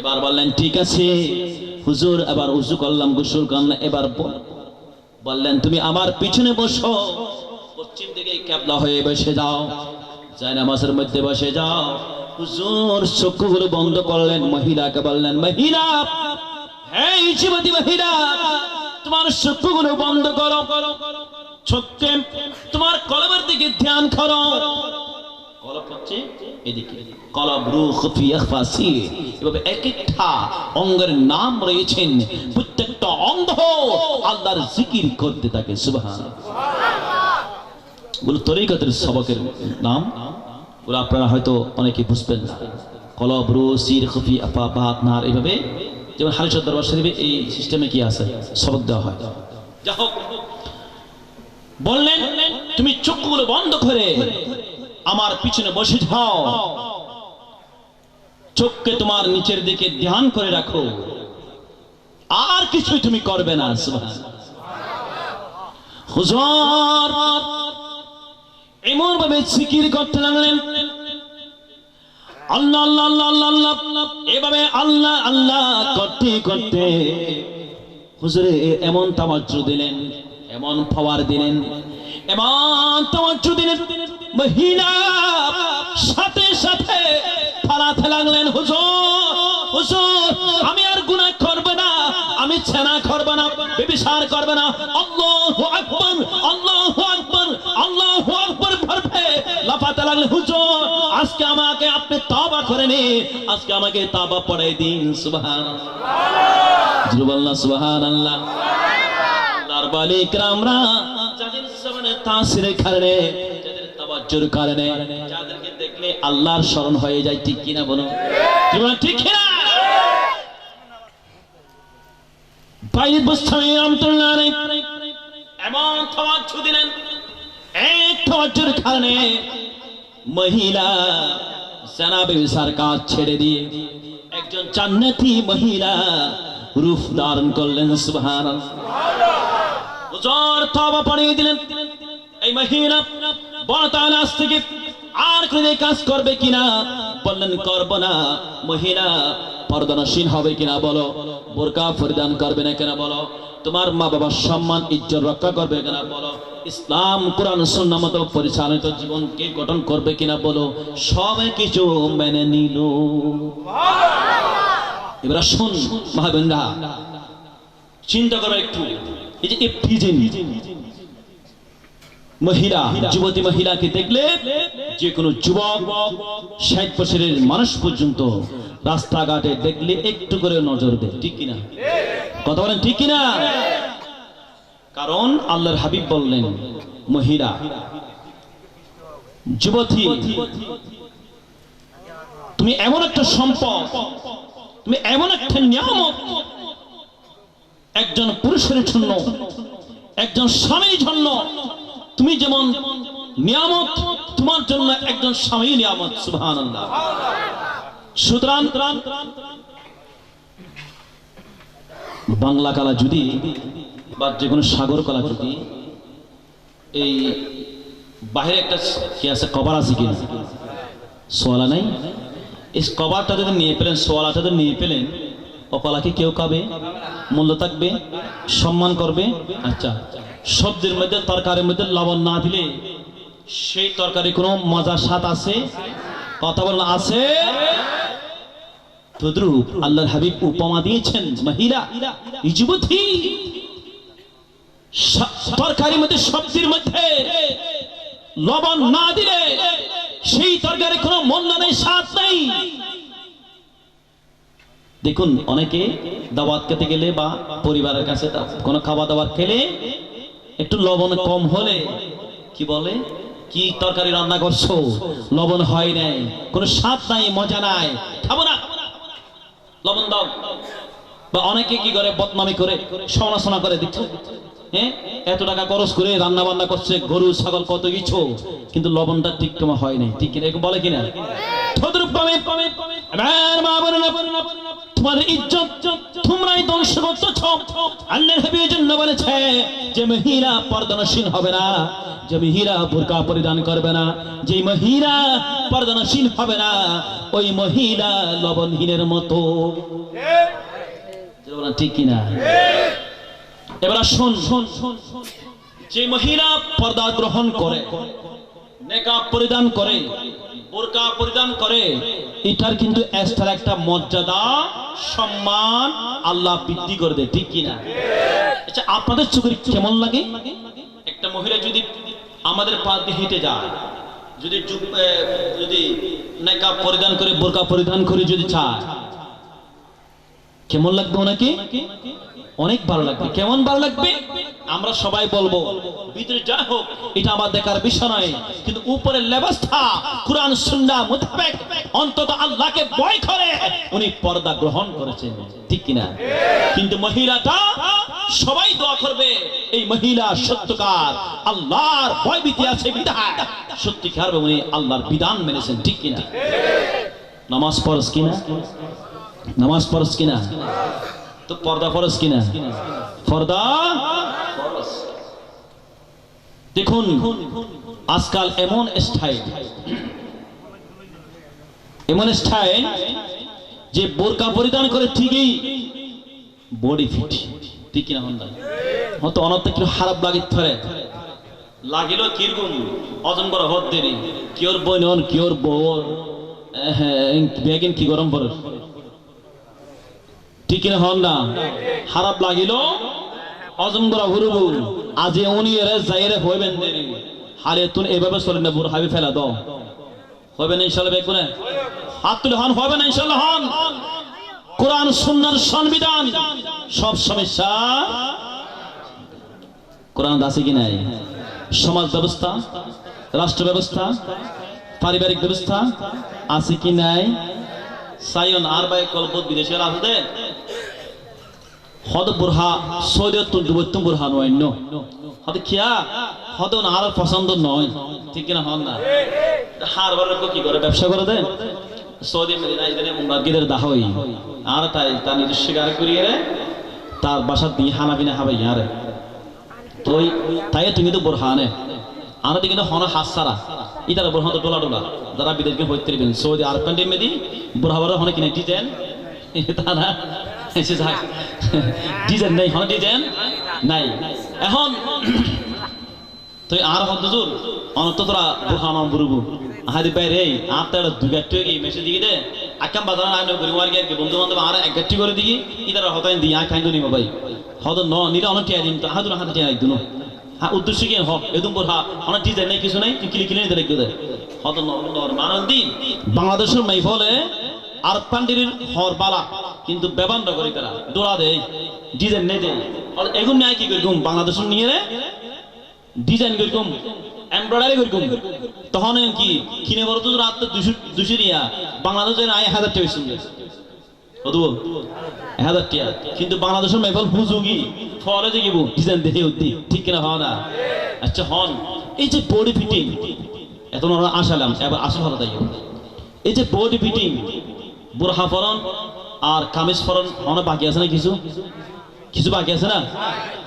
এবার বললেন, ঠিক আছে হুজুর। এবার উজু করলাম, গোসল করলাম, এবার বললেন, তুমি আমার পিছনে বসো, পশ্চিম দিকে কিবলা হয়ে বসে যাও, জায়নামাজের মধ্যে বসে যাও। হুজুর চক্ষুগুলো বন্ধ করলেন, মহিলাকে বললেন, মহিলা, এই যুবতী মহিলা, তোমার চক্ষুগুলো বন্ধ করো, চোখে তোমার কলবের দিকে ধ্যান করো। কলব হচ্ছে এদিকে, কলব, রূহ, খুফি, ইখফাসি, এভাবে এক একটা অঙ্গের নাম রয়েছেন, প্রত্যেকটা অঙ্গ আল্লাহর জিকির করতে থাকে। সুবহানাল্লাহ। গুলো তরিকতের সবকের নাম, ওরা আপনারা হয়তো অনেকে বুঝবেন না। কলব, রূহ, সির, খুফি, আফা, বাত, নার, এইভাবে যেমন হালিশার দরবার শরীফে এই সিস্টেমে কি আছে, সবক দেওয়া হয়। যা হোক, বললেন তুমি চোখগুলো বন্ধ করে আমার পিছনে বসে যাও, চোখকে তোমার নিচের দিকে ধ্যান করে রাখো, আর কিছুই তুমি করবে না। হুজুর এমন ভাবে জিকির করতে লাগলেন, আল্লাহ আল্লাহ আল্লাহ আল্লাহ আল্লাহ, এভাবে আল্লাহ আল্লাহ করতে করতে হুজুরে এমন তাওয়াজ্জু দিলেন, এমন পাওয়ার দিলেন, এমন তাওয়াজ্জু দিলেন, মহিলা সাথে সাথে পালাতে লাগলেন, হুজুর হুজুর আমি আর গুনাহ করব না, আমি ছেনা করব না, ব্যভিচার করব না, আল্লাহু আকবার আল্লাহু আকবার আল্লাহু আকবার পড়বে লাফাতে লাগলেন। হুজুর আজকে আমাকে আপনি তওবা করে নিন, আজকে আমাকে তওবা পড়াই দিন। সুবহানাল্লাহ, জুরবাল্লাহ সুবহানাল্লাহ। আল্লাহর বালি کرامরা যাদের জীবনে তাসিরের কারণে, যাদের তাওয়াজ্জুর কারণে, যাদেরকে দেখলে আল্লাহর স্মরণ হয়ে যায়, ঠিক কিনা বলো, ঠিক কিনা? বাইরে বস্তায় রামতুল্লাহ আলাইহি এমন তাওয়াজ্জু দিলেন, এক তাওয়াজ্জুর কারণে মহিলা জানাবে সরকার ছেড়ে দিয়ে একজন জান্নাতি মহিলা রূপ ধারণ করলেন। সুবহানাল্লাহ, হুজুর তওবা পড়িয়ে দিলেন। এই মহিলা বড় তাআলা থেকে আর কোন কাজ করবে কিনা? বললেন করব না। মহিলা পর্দানশীল হবে কিনা বলো, বোরকা পরিধান করবে না কিনা বলো, তোমার মা বাবার সম্মান ইজ্জত রক্ষা করবে কিনা বলো, ইসলাম কোরআন সুন্নাহ মতো পরিচালিত জীবনকে গঠন করবে কিনা বলো, সব কিছু মেনে নিল। এবার শুন মহাবেন্দা, চিন্তা করো একটু, এই যে এফটিজেন মহিলা, যুবতী মহিলাকে দেখলে যে কোনো যুবক 60 বছরের মানুষ পর্যন্ত রাস্তাঘাটে দেখলে একটু করে নজর দেয়, ঠিক কিনা? কথা বলেন ঠিক কিনা? কারণ আল্লাহর হাবিব বললেন, মহিলা যুবতী তুমি এমন একটা সম্পদ, তুমি এমন একটা নিয়ামত, একজন পুরুষের জন্য, একজন স্বামীর জন্য তুমি যেমন নিয়ামত, তোমার জন্য একজন স্বামী নিয়ামত। সুবহানাল্লাহ। সুতরাং বাংলা কলা যদি বা যে কোনো সাগর কলা যদি এই বাইরে একটা কি আছে, কভার আছে কিনা, সোয়ালা নাই, এই কভারটা যদি নিয়ে পেলেন, সোয়ালাটা যদি নিয়ে পেলেন, ও কলাকে কেউ খাবে, মূল্য থাকবে, সম্মান করবে। আচ্ছা, সবজির মধ্যে তরকারির মধ্যে লবণ না দিলে সেই তরকারি কোনো মজার স্বাদ আছে? কথা বলেন আছে? তদ্রূপ আল্লাহর হাবিব উপমা দিয়েছেন, মহিলা যুবতী তরকারির মধ্যে, সবজির মধ্যে লবণ না দিলে সেই তরকারি কোনো মূল্য নেই, স্বাদ নেই। দেখুন অনেকে দাওয়াত খেতে গেলে বা পরিবারের কাছে কোনো খাওয়া দাওয়া খেলে একটু লবণ কম হলে কি বলে, কি তরকারি রান্না করছো, লবণ হয় নাই, কোনো স্বাদ নাই, মজা নাই, খাবো না, লবণ দাও। বা অনেকে কি করে, বদনামি করে, সমালোচনা করে, দিচ্ছে হ্যাঁ এত টাকা খরচ করে রান্না বান্না করছে, গরু ছাগল কত কিছু, কিন্তু লবণটা ঠিক তোমার হয় নাই, ঠিক কিনা? বলে কিনা? তোমার ইজ্জত তোমরাই ধ্বংস করতেছো। আল্লাহর হাবিব জন্য বলেছে যে মহিলা পর্দানশীল হবে না, যে মহিলা বোরকা পরিধান করবে না, যে মহিলা পর্দানশীল হবে না, ওই মহিলা লবণহীনের মতো। ঠিক কিনা? এবার শোন, যে মহিলা পর্দা গ্রহণ করে, নেকাব পরিধান করে, বোরকা পরিধান করে, এটার কিন্তু এক্সট্রা একটা মর্যাদা, সম্মান আল্লাহ বৃদ্ধি করে দেয়, ঠিক কিনা? আচ্ছা, আপনাদের চোখে কেমন লাগে একটা মহিলা যদি আমাদের পা দিয়ে হেঁটে যায়, যদি নেকাব পরিধান করে, বোরকা পরিধান করে যদি চায়, কেমন লাগবে ওনাকে? অনেক ভালো লাগবে। কেমন ভালো লাগবে? আমরা সবাই বলবো ভিতরে যা হোক এটা আমার দেখার বিষয় নয়, কিন্তু উপরের লেবাসটা কুরআন সুন্নাহ মোতাবেক অন্তত আল্লাহকে ভয় করে উনি পর্দা গ্রহণ করেছেন, ঠিক কিনা? কিন্তু মহিলাটা সবাই দোয়া করবে এই মহিলা সত্যকার আল্লাহর ভয়ভীতি আছে বিধায় সত্যিকার উনি আল্লাহর বিধান মেনেছেন, ঠিক কিনা? নামাজ ফরজ কিনা? নামাজ ফরজ কিনা? তো পর্দা ফরজ কিনা? পর্দা ফরজ। দেখুন আজকাল এমন স্টাইল যে বোরকা পরিধান করে ঠিকই বডি ফিট, ঠিক কিনা? হয়তো অনর্থ একটু খারাপ লাগে, ধরে লাগিল কিরকম ওজন করা হত দেরি কিওর বইনন কিওর বউর বেগিন কি গরম পড়ে, ঠিক কিনা? হন না খারাপ লাগিল ওজন করা হুরুবু আজ উনি এর যাইরে হইবেন দেরি হালে তুন এভাবে চলে না বুড় হাবি ফেলা দাও হবে না ইনশাআল্লাহ। বেগুনে হাত তুলে হন হবে না ইনশাআল্লাহ। হন কোরআন সুন্নাহর সংবিধান সব সমস্যা কোরআন আছে কি নাই? সমাজ ব্যবস্থা, রাষ্ট্র ব্যবস্থা, পারিবারিক ব্যবস্থা আছে কি নাই? সায়ন আর বাই কল্প বিদেশের আছে হদ বুরহা সৌদিয়ত দুবত্তম বুরহা নয় হদ খিয়া হদ না আর পছন্দ নয়, ঠিক কিনা? হন না হার বার কি করে ব্যবসা করে দেন সৌদি মদিনা ইদানে উমরাগীদের দাহই আর তার নিজস্ব গাড়ি করিয়ে তার বাসার দিয়ে হানা বিনা হাবাই আরে তো তাই তুমি তো বোরহানে আমাদের কিন্তু হন হাত সারা ইটার বোরহান তো টোলা টোলা যারা বিদেশকে হইতে পারবেন সৌদি আরব কান্ট্রি মেদি বোরহাবার হনে কিনে ডিজাইন তারা এসে যায় ডিজাইন নাই, হন ডিজাইন নাই। এখন তুই আর হদ্দুর অনত তোরা বোরহান বুরুবু আহাদি বাইরে আর তার দুই গাঠি কি মেসে দিকে দে আকাম বাজার না গরিব আর কি বন্ধু বান্ধব আর এক গাঠি করে দিই ইদার হতাই দি আ খাইতো নিবা ভাই হদ ন নিরা অনেক টিয়া দিন তো হাতুর হাতে টিয়া একদম হ্যাঁ উদ্দেশ্য কি হোক এদম বোরহা অনেক ডিজাইন নাই কিছু নাই কিলি কিনে দিলে কি দেয় হদ নর মানন দিন বাংলাদেশের মাইফলে আর পান্ডির হর বালা কিন্তু ব্যবহার করি তারা দোড়া দেয় ডিজাইন নেই দেয় এগুন নাই কি করি বাংলাদেশের নিয়ে রে ডিজাইন করি এমব্রয়ডারি করি তখন কি কিনে বড় তো রাত 200 রিয়া বাংলাদেশের 1000 টাকা শুনবে কত 1000 টাকা কিন্তু বাংলাদেশের মেফল হুজুগি ফলে যে গিবু ডিজাইন দেখে উদ্দি ঠিক কিনা হয় না? আচ্ছা হন এই যে বডি ফিটিং এত আমরা আসালাম এবার আসল ভালো তাই এই যে বডি ফিটিং বুরহা ফরন আর কামিজ ফরন অনেক বাকি আছে না? কিছু বাকি আছে না?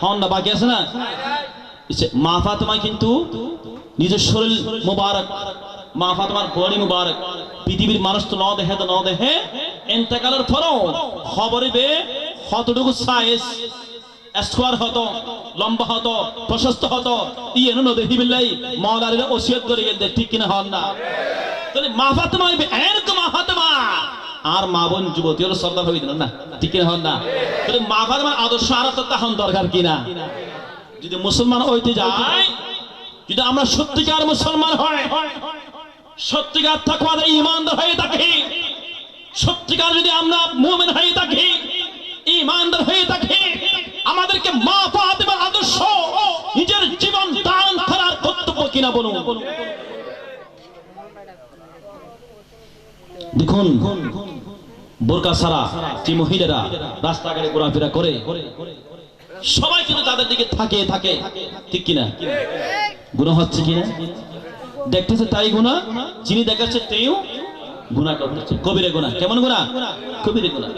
হন না বাকি আছে না? মা ফাতেমা কিন্তু নিজের শরীর মুবারক, মা ফাতেমার বডি মুবারক পৃথিবীর মানুষ তো ন দেখে ইন্তেকালের পরও খবরিবে কতটুকু সাইজ স্কোয়ার হতো, লম্বা হতো, প্রশস্ত হতো ইয়েন নদী বিল্লাই মাওলানা ওসিয়ত করে গেলেন, ঠিক কিনা? হন না? তাহলে মা ফাতেমা এরকম মা ফাতেমা আর মা বোন যুবতী হলো সর্দার হইতেন না, ঠিক কিনা? হন না? তাহলে মা ফাতেমার আদর্শ আর তো তখন দরকার কিনা? যদি মুসলমান হইতে যায়, যদি আমরা সত্যিকার মুসলমান হয়, সত্যিকার তাকওয়াদার ঈমানদার হয়ে থাকি, সত্যিকার যদি আমরা মুমিন হয়ে থাকি, ঈমানদার হয়ে থাকি, আমাদেরকে মা ফাতেমার আদর্শ নিজের জীবন দান করার কর্তব্য কিনা বলুন। দেখুন বোরকা ছাড়া যে মহিলারা রাস্তাঘাটে ঘোরাফেরা করে সবাই কিন্তু তাদের দিকে থাকে, ঠিক কিনা? গুনাহ হচ্ছে কিনা? দেখতেছে তাই গুনাহ, যিনি দেখাচ্ছে তেও গুনাহ করতেছে, কবিরা গুনাহ। কেমন গুনাহ? কবিরা গুনাহ।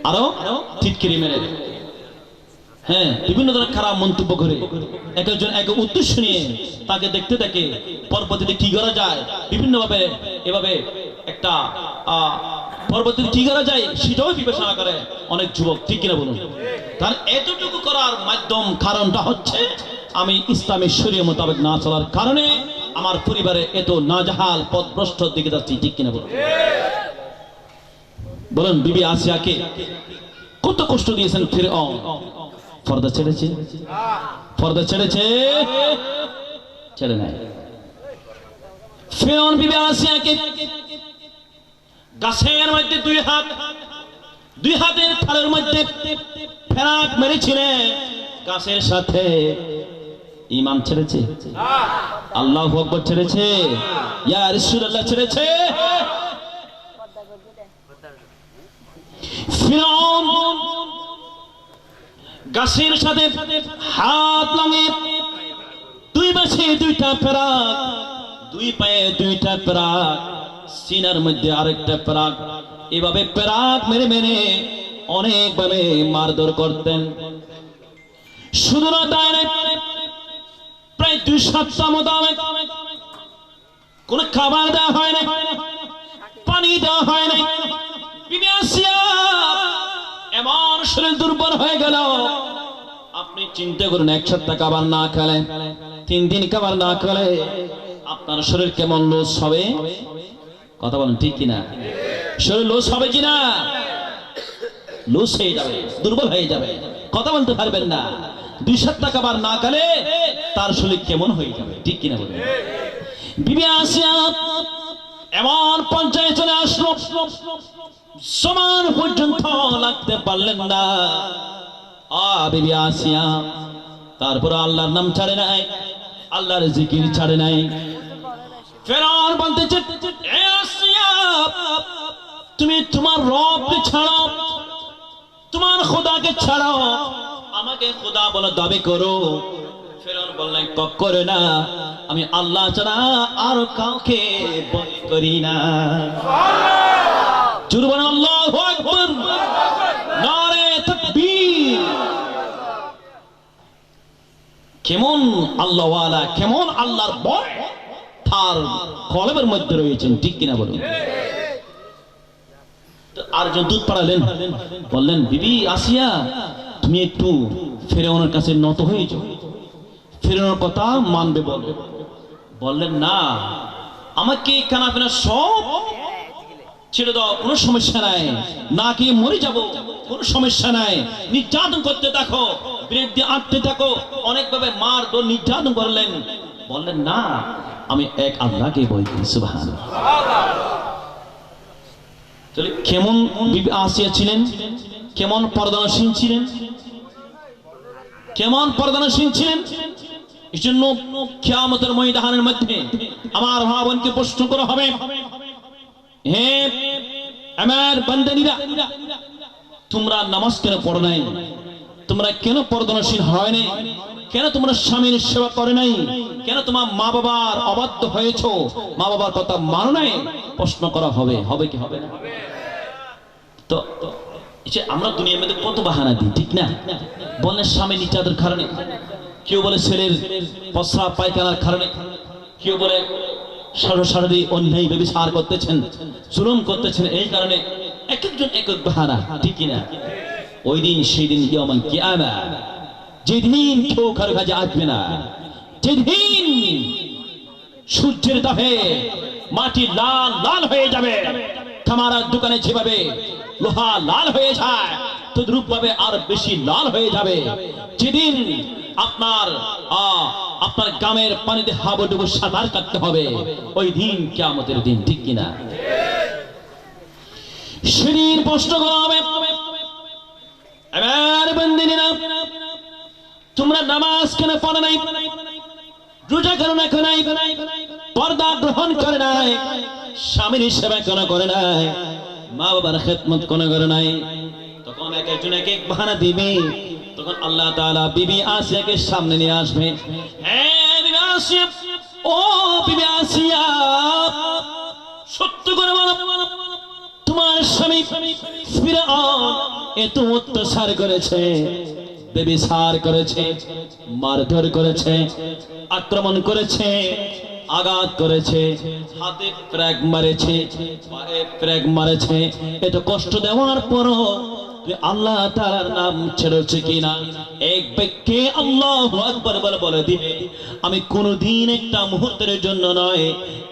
আরো টিটকিরি মেরে হ্যাঁ বিভিন্ন ধরনের খারাপ মন্তব্য করে একজন এক উদ্দেশ্য নিয়ে তাকে দেখতে থাকে পরবর্তীতে কি করা যায় বিভিন্ন ভাবে এভাবে একটা পরবর্তীতে কি করা যায় সেটাও বিবেচনা করে অনেক যুবক, ঠিক কিনা বলুন? তার এতটুকু করার মাধ্যম কারণটা হচ্ছে আমি ইসলামের শরীয়ত মোতাবেক না চলার কারণে আমার পরিবারে এত নাজাহাল পথভ্রষ্টর দিকে যাচ্ছি, ঠিক কিনা বলুন? বলেন বিবি আসিয়াকে কত কষ্ট দিয়েছেন ফিরআউন, পর্দা ছেড়েছে? পর্দা ছেড়েছে? ছেড়ে নাই। ফিরআউন বিবি আসিয়াকে গাছের মধ্যে দুই হাতের থালের মধ্যে ফেরাক মেরেছিলেন, গাছের সাথে ঈমান ছেড়েছে? আল্লাহু আকবার ছেড়েছে? ইয়া রাসূলুল্লাহ ছেড়েছে? ফিরআউন গাছের সাথে হাত লাগিয়ে দুই পাশে দুইটা প্রাক, দুই পায়ে দুইটা প্রাক, সিনার মধ্যে আরেকটা প্রাক, এভাবে প্রাক মেরে মেরে অনেকভাবে মারধর করতেন। শুধু না তাই নয়, প্রায় 2 সপ্তাহ মোতাবেক কোন খাবার দেওয়া হয় না, পানি দেওয়া হয় না। বিবি আসিয়া এমন শরীর দুর্বল হয়ে গেল, আপনি চিন্তা করুন 1 সপ্তাহ খাবার না খেলে, 3 দিন খাবার না খেলে আপনার শরীর কেমন লস হবে? কথা বলেন ঠিক কিনা? শরীর লস হবে কিনা? লস হয়ে যাবে, দুর্বল হয়ে যাবে, কথা বলতে পারবেন না। 2 সপ্তাহ খাবার না খেলে তার শরীর কেমন হয়ে যাবে, ঠিক কিনা বলেন? বিবি আসিয়া এমন পর্যায়ে চলে আসলো, সমান পর্যন্ত লাগতে পারলেন না। বিবি আসিয়া তারপর আল্লাহর নাম ছাড়ে নাই, আল্লাহর জিকির ছাড়ে নাই। ফেরাউন বলতেছে, এ আসিয়া, তুমি তোমার রবকে ছাড়ো, তোমার খোদাকে ছাড়ো, আমাকে খোদা বলে দাবি করো। ফেরাউন বললেন, করে না, আমি আল্লাহ ছাড়া আর কাউকে ভয় করি না। জুরবান আল্লাহু আকবার, নারে তাকবীর। কেমন আল্লাহওয়ালা, কেমন আল্লাহর ভয় তার কলবের মধ্যে রয়েছেন, ঠিক কিনা বলুন? আর জন দুধ পাড়ালেন, বললেন, বিবি আসিয়া, তুমি একটু ফেরাউনের কাছে নত হয়ে যাও, ফেরাউনের কথা মানবে বলো। বললেন, না, আমাকে খানা পিনা সব ছেড়ে দাও, কোনো সমস্যা নাই, না খেয়ে মরে যাব, কোনো সমস্যা নাই, নির্যাতন করতে থাকো, বিরুদ্ধে আঁটতে থাকো, অনেকভাবে মার দোর নির্যাতন করলেন। বললেন, না, আমি এক আল্লাহকে ভয় করি। সুবহানাল্লাহ। তাহলে কেমন বিবি আসিয়া ছিলেন, কেমন পর্দানসীন ছিলেন, কেমন পর্দানসীন ছিলেন। এই জন্য কিয়ামতের ময়দানের মধ্যে আমার মা বোনকে প্রশ্ন করা হবে, হে আমার বান্দানীরা, তোমরা নামাজ কেন পড়ো নাই, তোমরা কেন পর্দানসীন হয় নাই, কেন তোমরা স্বামীর সেবা করে নাই, কেন তোমার মা বাবার অবাধ্য হয়েছো, মা বাবার কথা মানো নাই? প্রশ্ন করা হবে, হবে কি হবে না? তো আমরা দুনিয়ার মধ্যে কত বাহানা দিই, ঠিক না? বলেন স্বামী নির্যাতনের কারণে, কেউ বলে ছেলের প্রস্রাব পায়খানার কারণে, কেউ বলে সারাসারি অন্যায় ব্যভিচার করতেছেন, জুলুম করতেছেন, এই কারণে এক একজন এক এক বাহানা, ঠিক না? ওই দিন সেই দিন ইয়াউমুল কিয়ামা, যেদিন কেউ কারো কাজে আসবে না, যেদিন সূর্যের তাপে মাটি লাল লাল হয়ে যাবে, খামারের দোকানে যেভাবে লোহা লাল হয়ে যায়, তদ্রূপ ভাবে আর বেশি লাল হয়ে যাবে। যেদিন আপনার গ্রামের পানিতে হাবুডুবু সাঁতার কাটতে হবে, ওই দিন কিয়ামতের দিন, ঠিক কিনা? সেদিন প্রশ্ন করা হবে, আমার বান্দিরা, তোমরা নামাজ কেন পড়ো নাই, রোজা কেন রাখো নাই, পর্দা গ্রহণ করে নাই, স্বামীর সেবা কেন করে নাই, মা বাবার খেদমত কেন করে নাই? তখন এক একজন এক এক বাহানা দিবে। তখন আল্লাহ তাআলা বিবি আসিয়াকে সামনে নিয়ে আসবে, বিবি আসিয়া, ও বিবি আসিয়া, সত্য করে বলো, তোমার স্বামী ফিরআউন এত অত্যাচার করেছে, ব্যভিচার করেছে, মারধর করেছে, আক্রমণ করেছে, আঘাত করেছে, হাতে প্রেগ মারেছে, পায়ে প্রেগ মারেছে, এত কষ্ট দেওয়ার পরও আল্লাহ তাআলার নাম ছেড়েছে কিনা? এক ব্যক্তি আল্লাহু আকবার বলে দিবে, আমি কোনদিন একটা মুহূর্তের জন্য নয়,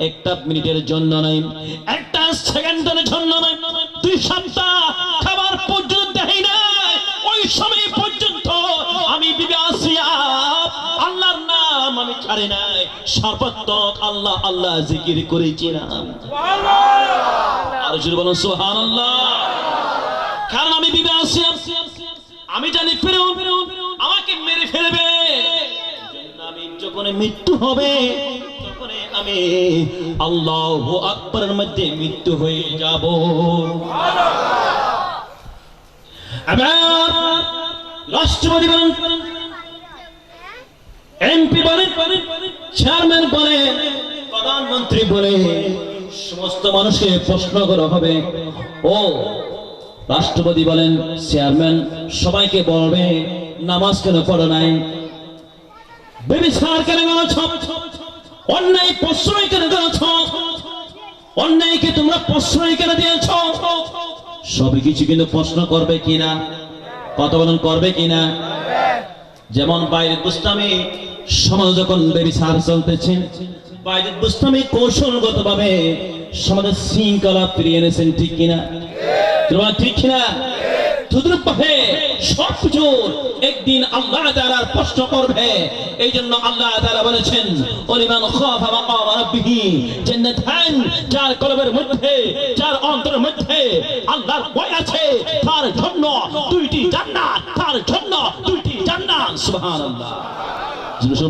একটা মিনিটের জন্য নয়, একটা সেকেন্ডের জন্য নয়, 2 সপ্তাহ খাবার পর্যন্ত দেই না, ওই সময় পর্যন্ত আমি বিবি আসিয়া আল্লাহর নাম আমি ছাড়ি নাই, সর্বত্র আল্লাহ আল্লাহ জিকির করেছিলাম। সুবহানাল্লাহ। আর জোরে বলুন সুবহানাল্লাহ। কারণ আমি বিবি আসিয়া, আমি জানি ফিরআউন আমাকে মেরে ফেলবে, আমি যখন মৃত্যু হবে তখন আমি আল্লাহু আকবারের মধ্যে মৃত্যু হয়ে যাব। সুবহানাল্লাহ। আমার রাষ্ট্রপতি বলেন, এমপি বলেন, চেয়ারম্যান বলে, প্রধানমন্ত্রী বলে, সমস্ত মানুষকে প্রশ্ন করা হবে। ও রাষ্ট্রপতি বলেন, চেয়ারম্যান সবাইকে বলবে, নামাজ কেন পড়ো নাই? ব্যভিচার কেন করেছ? অন্যায় প্রশ্রয় কেন করেছ? অন্যায়কে তোমরা প্রশ্রয় কেন দিয়েছ? সবকিছু কিন্তু প্রশ্ন করবে কিনা? কথা বলেন, করবে কিনা? যেমন বাইরে বুস্তামি সমাজ যখন ব্যভিচার চলতেছে, বাইরে বুস্তামি কৌশলগত ভাবে সমাজের শৃঙ্খলা ফিরিয়ে এনেছেন, ঠিক কিনা? ঠিক কিনা? সবকিছু একদিন আল্লাহ তাআলা প্রশ্ন করবে। এই জন্য আল্লাহ তাআলা বলেছেন, ওলিমান খাফা মাকাম রাব্বিহি জান্নাতান, যার কলবের মধ্যে, যার অন্তরের মধ্যে আল্লাহর ভয় আছে, তার জন্য দুইটি জান্নাত, তার জন্য দুইটি জান্নাত। সুবহানাল্লাহ।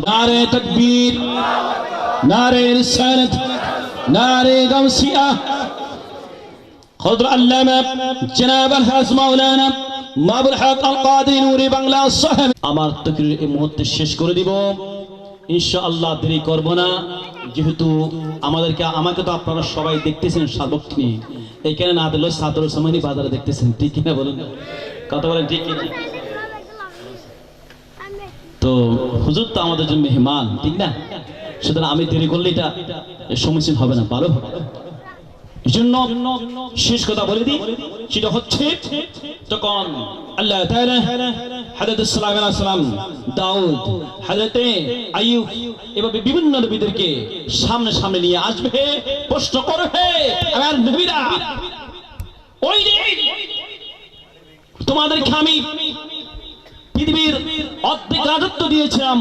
নারে তাকবীর, নারে রিসালাত, নারে গাউসিয়া। خضر علامة جناب الحاج مولانا মাবুল হক আল কাদরি নূরি বাংলা সাহেব। আমার তাকরীর এই মুহূর্তে শেষ করে দিব ইনশাআল্লাহ, দেরি করব না। যেহেতু আমাকে তো আপনারা সবাই দেখতেছেন সার্বক্ষণিক, এখানে না দিলেও সাদর সামানি বাজারে দেখতেছেন, ঠিক কিনা বলুন? কথা বলেন, ঠিক কিনা? তো হুজুর তো আমাদের জন্য মেহমান, ঠিক না? সুতরাং আমি দেরি করলে এটা সমস্যা হবে না, ভালো হবে। জন্য শেষ কথা বলে দিই, সেটা হচ্ছে তখন আল্লাহ তাআলা হযরত সুলাইমান আলাইহিস সালাম, দাউদ, হযরত আইয়ুব, এভাবে বিভিন্ন নবীদেরকে সামনে সামনে নিয়ে আসবে, প্রশ্ন করবে, আমার নবীরা ওই দিন তোমাদেরকে আমি পৃথিবীর অর্ধেক রাজত্ব দিয়েছিলাম।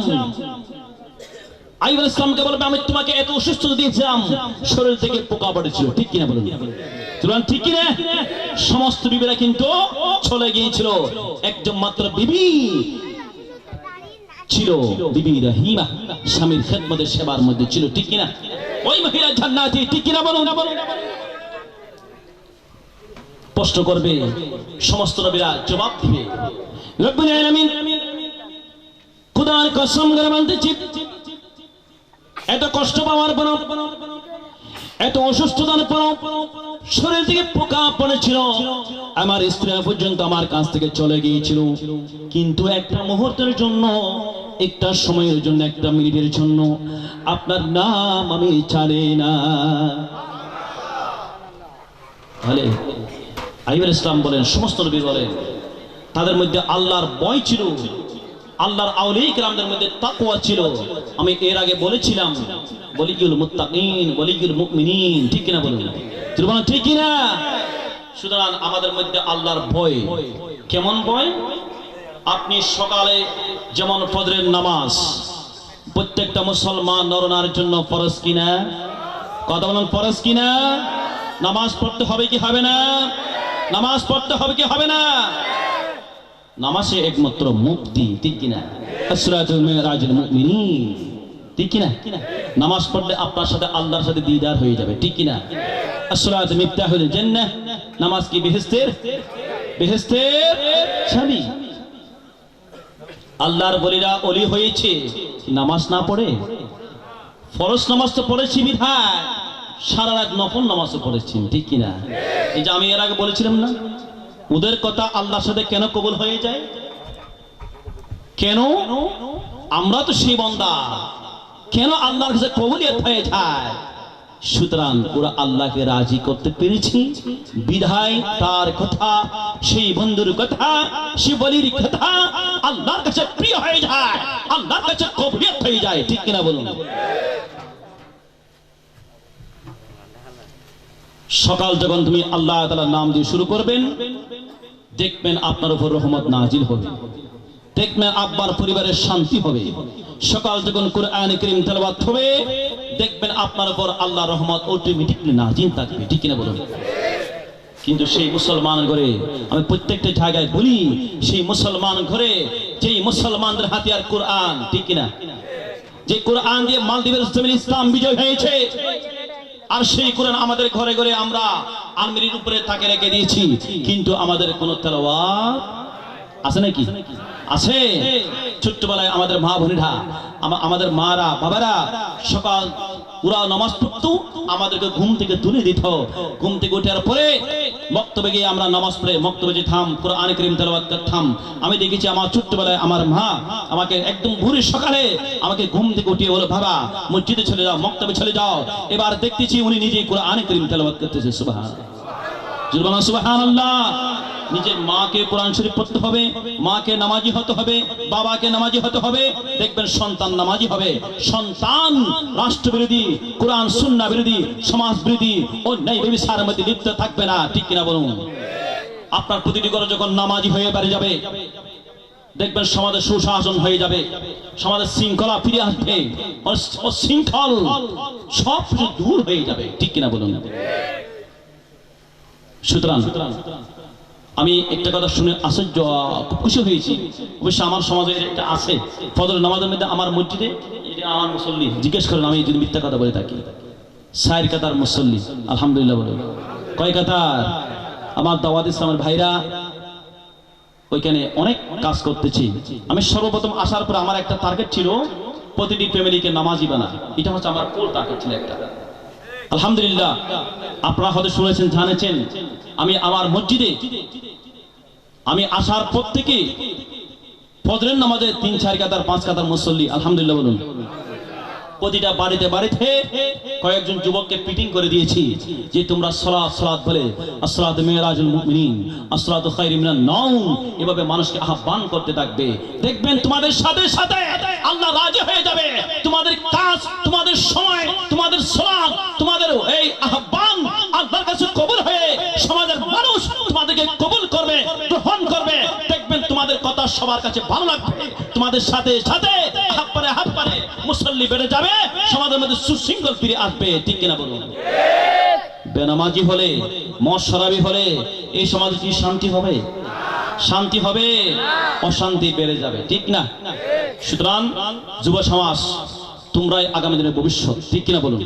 আইয়ুব আলাইহিস সালামকে বলবে, আমি তোমাকে এত অসুস্থ দিয়েছিলাম, শরীর থেকে পোকা পড়েছিল, ঠিক কিনা বলুন? ঠিক কিনা? সমস্ত বিবিরা কিন্তু চলে গিয়েছিল, একজন মাত্র বিবি ছিল, বিবি রহিমা, স্বামীর খেদমতের সেবার মধ্যে ছিল, ঠিক কিনা? ওই মহিলা জান্নাতি, ঠিক কিনা বলুন? প্রশ্ন করবে, সমস্ত নবীরা জবাব দিবে। রব্বুল আলামিন খোদার কসম করে বলতেছি, এত কষ্ট পাওয়ার পর, এত অসুস্থতার পর, শরীর থেকে পোকা পড়েছিল, আমার স্ত্রী পর্যন্ত আমার কাছ থেকে চলে গিয়েছিল, কিন্তু একটা মুহূর্তের জন্য, একটা সময়ের জন্য, একটা মিনিটের জন্য আপনার নাম আমি ছাড়ি না। তাহলে আইয়ুব আলাইহিস সালাম বলেন, সমস্ত নবী বলেন, তাদের মধ্যে আল্লাহর ভয় ছিল, আল্লাহর আউলিয়া কিরামদের মধ্যে তাকওয়া ছিল। আমি এর আগে বলেছিলাম, ওয়ালিউল মুত্তাকিন, ওয়ালিউল মুমিনিন, ঠিক কিনা বলুন? ঠিক কিনা? সুতরাং আমাদের মধ্যে আল্লাহর ভয়, কেমন ভয়? আপনি সকালে যেমন ফজরের নামাজ প্রত্যেকটা মুসলমান নরনারীর জন্য ফরজ কিনা? কথা বলুন, ফরজ কিনা? নামাজ পড়তে হবে কি হবে না? নামাজ পড়তে হবে কি হবে না? নামাজে একমাত্র মুক্তি, ঠিক কিনা? আসরাতুল মিরাজুল মুমিনিন, ঠিক কিনা? নামাজ পড়লে আপনার সাথে আল্লাহর সাথে দিদার হয়ে যাবে, ঠিক কিনা? আসসালাতু মিফতাহুল জান্নাহ, নামাজ কি বেহেশতের চাবি। আল্লাহর ওলিরা ওলি হয়েছে নামাজ না পড়ে। ফরজ নামাজ তো পড়েছি বিধায় সারা রাত নফল নামাজও পড়েছেন, ঠিক কিনা? এই যে আমি এর আগে বলেছিলাম না, ওদের কথা আল্লাহর সাথে কেন কবুল হয়ে যায়? কেন? আমরা তো সেই বান্দা, কেন আল্লাহর কাছে কবুলিয়ত হয়ে যায়? সুতরাং ওরা আল্লাহকে রাজি করতে পেরেছি বিধায় তার কথা, সেই বন্ধুর কথা, সেই বলির কথা আল্লাহর কাছে প্রিয় হয়ে যায়, আল্লাহর কাছে কবুলিয়ত হয়ে যায়, ঠিক কিনা বলুন? সকাল যখন তুমি আল্লাহ তাআলার নাম দিয়ে শুরু করবেন, দেখবেন আপনার উপর রহমত নাজিল হবে, দেখবেন আব্বার পরিবারের শান্তি হবে। সকাল যখন কোরআন কারীম তেলাওয়াত হবে, দেখবেন আপনার উপর আল্লাহর রহমত অটোমেটিক্যালি নাজিল থাকবে, ঠিক কিনা বলুন? কিন্তু সেই মুসলমান ঘরে, আমি প্রত্যেকটা জায়গায় বলি, সেই মুসলমান ঘরে যেই মুসলমানদের হাতে আর কোরআন, ঠিক কিনা? যে কোরআন দিয়ে মালদ্বীপের জমিন ইসলাম বিজয় হয়েছে, আর সেই কোরআন আমাদের ঘরে ঘরে আমরা আলমারির উপরে তাকে রেখে দিয়েছি, কিন্তু আমাদের কোনো তেলাওয়াত আছে নাকি? আছে। ছোট্টবেলায় আমাদের মা বোনেরা, আমাদের মারা বাবারা সকাল ওরা নামাজ পড়তো, আমাদেরকে ঘুম থেকে তুলে দিত। ঘুম থেকে ওঠার পরে মক্তবে গিয়ে আমরা নামাজ পড়ে মক্তবে যেতাম, কোরআন কারীম তেলাওয়াত করতাম। আমি দেখেছি আমার ছোট্টবেলায় আমার মা আমাকে একদম ভোরে সকালে আমাকে ঘুম থেকে উঠিয়ে বলে, বাবা মসজিদে চলে যাও, মক্তবে চলে যাও। এবার দেখতেছি উনি নিজেই কোরআন কারীম তেলাওয়াত করতেছে। সুবহানাল্লাহ, সুবহানাল্লাহ। নিজের মাকে কোরআন শরীফ পড়তে হবে, মাকে নামাজি হতে হবে, বাবাকে নামাজি হতে হবে। দেখবেন সন্তান নামাজি হবে। সন্তান রাষ্ট্রবিরোধী, কোরআন সুন্নাহ বিরোধী, সমাজ বিরোধী, অন্যায় ব্যভিচারের মধ্যে লিপ্ত থাকবে না। ঠিক কিনা বলুন? আপনার প্রতিটি ঘরে যখন নামাজি হয়ে বাড়ি যাবে, দেখবেন সমাজের সুশাসন হয়ে যাবে, সমাজের শৃঙ্খলা ফিরে আসবে, শৃঙ্খল সব কিছু দূর হয়ে যাবে। ঠিক কিনা বলুন? সুতরাং আমি একটা কথা শুনে আশ্চর্য খুব খুশি হয়েছি। অবশ্য আমার সমাজে একটা আছে, ফজর নামাজের মধ্যে আমার মসজিদে আমার মুসল্লি জিজ্ঞেস করেন আমি যদি মিথ্যা কথা বলে থাকি, 4 কাতার মুসল্লি। আলহামদুলিল্লাহ বলে। কয় কাতার? আমার দাওয়াত ইসলামের ভাইরা ওইখানে অনেক কাজ করতেছি। আমি সর্বপ্রথম আসার পর আমার একটা টার্গেট ছিল প্রতিটি ফ্যামিলিকে নামাজি বানা। এটা হচ্ছে আমার কোর টার্গেট ছিল একটা। আলহামদুলিল্লাহ, আপনারা হয়তো শুনেছেন, জানেছেন, আমি আমার মসজিদে আমি আসার পর থেকে ফজরের নামাজে 3-4 কাতার 5 কাতার মুসল্লি। আলহামদুলিল্লাহ বলুন। প্রতিটা বাড়িতে বাড়িতে কয়েকজন যুবককে পিটিং করে দিয়েছি যে তোমরা সালাত সালাত বলে আসসালাতু মিরাজুল মুমিনিন, আসসালাতু খায়রুম মিনান নাওম, এভাবে মানুষকে আহ্বান করতে থাকবে। দেখবেন তোমাদের সাথে সাথে আল্লাহ রাজি হয়ে যাবে। তোমাদের কাজ, তোমাদের সময়, তোমাদের সালাত, তোমাদের এই আহ্বান আল্লাহর কাছে কবুল হয়ে সমাজের মানুষ তোমাদেরকে কবুল করবে, গ্রহণ করবে। দেখবেন তোমাদের কথা সবার কাছে ভালো লাগবে। তোমাদের সাথে সাথে আহ্বানে আহ্বানে মুসল্লি বেড়ে যাবে, সমাজের মধ্যে সুশৃঙ্খল ফিরে আসবে। ঠিক কিনা বলুন? বেনামাজি হলে, মদ শরাবী হলে এই সমাজে কি শান্তি হবে? শান্তি হবে? অশান্তি বেড়ে যাবে। ঠিক না? সুতরাং যুব সমাজ তোমরাই আগামী দিনের ভবিষ্যৎ। ঠিক কিনা বলুন?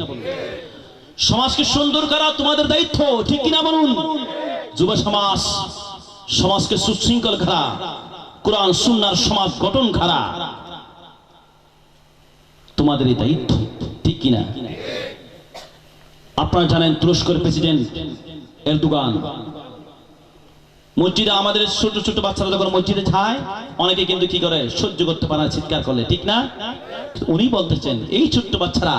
সমাজকে সুন্দর করা তোমাদের দায়িত্ব। ঠিক কিনা বলুন? যুব সমাজ সমাজকে সুশৃঙ্খল করা, কোরআন সুন্নাহর সমাজ গঠন করা তোমাদের এই দায়িত্ব। ঠিক কিনা? আপনারা জানেন তুরস্কের প্রেসিডেন্ট এরদোগান মসজিদে, আমাদের ছোট ছোট বাচ্চারা যখন মসজিদে যায় অনেকে কিন্তু কি করে, সহ্য করতে পারে না চিৎকার করলে। ঠিক না? উনি বলতেছেন এই ছোট্ট বাচ্চারা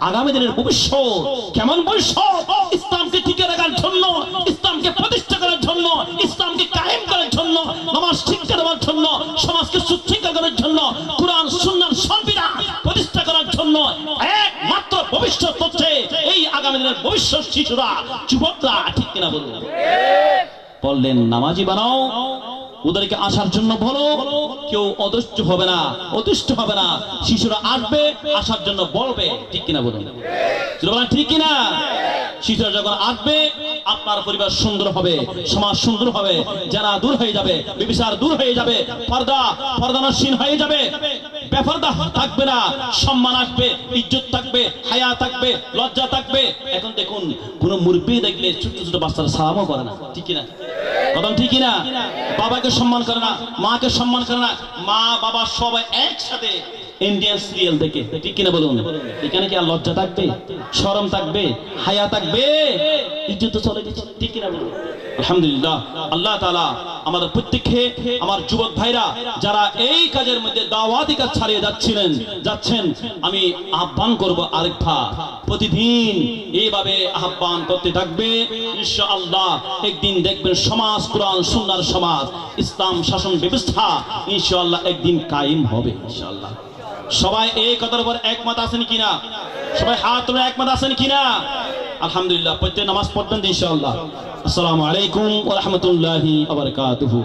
আগামী দিনের ভবিষ্যৎ। কেমন ভবিষ্যৎ? ইসলামকে টিকে রাখার জন্য, ইসলামকে প্রতিষ্ঠা করার জন্য, ইসলামকে কায়েম করার জন্য, নামাজ শিক্ষা দেওয়ার জন্য, সমাজকে সুশৃঙ্খল করার জন্য, কোরআন সুন্নাহর সংবিধান প্রতিষ্ঠা করার জন্য একমাত্র ভবিষ্যৎ হচ্ছে এই আগামী দিনের ভবিষ্যৎ শিশুরা, যুবকরা। ঠিক কিনা বলুন? বললেন নামাজি বানাও, ওদেরকে আসার জন্য বলো, কেউ অদৃষ্ট হবে না, অতিষ্ঠ হবে না। শিশুরা আসবে, আসার জন্য বলবে। ঠিক কিনা বলুন? ঠিক কিনা? শিশুরা যখন আসবে আপনার পরিবার সুন্দর হবে, সমাজ সুন্দর হবে, যারা দূর হয়ে যাবে, ব্যভিচার দূর হয়ে যাবে, পর্দানশীল হয়ে যাবে, বেপরদা থাকবে না, সম্মান আসবে, ইজ্জত থাকবে, হায়া থাকবে, লজ্জা থাকবে। এখন দেখুন কোন মুরব্বি দেখলে ছোট ছোট বাচ্চারা সালামও করে না। ঠিক কিনা? কথা ঠিক কিনা? বাবাকে সম্মান করে না, মাকে সম্মান করে না। মা বাবা সবাই একসাথে ইন্ডিয়ান সিরিয়াল দেখে। ঠিক কিনা বলুন? এখানে কি আর লজ্জা থাকবে, শরম থাকবে, হায়া থাকবে? ইজ্জত তো চলে গেছে। ঠিক কিনা বলুন? আলহামদুলিল্লাহ, আল্লাহ তাআলা আমাদের প্রত্যেককে, আমার যুবক ভাইরা যারা এই কাজের মধ্যে দাওয়াতি কাজ ছাড়িয়ে যাচ্ছেন, আমি আহ্বান করব আরেকবার প্রতিদিন এইভাবে আহ্বান করতে থাকবে। ইনশাআল্লাহ একদিন দেখবেন সমাজ কোরআন সুন্নাহর সমাজ, ইসলাম শাসন ব্যবস্থা ইনশাআল্লাহ একদিন কায়েম হবে। ইনশাআল্লাহ সবাই এই কথার উপর একমত আছেন কিনা? সবাই হাত তুলে একমত আছেন কিনা? আলহামদুলিল্লাহ, প্রত্যেক নামাজ পড়বেন ইনশাআল্লাহ। আসসালামু আলাইকুম ওয়া রাহমাতুল্লাহি ওয়া বারাকাতুহু।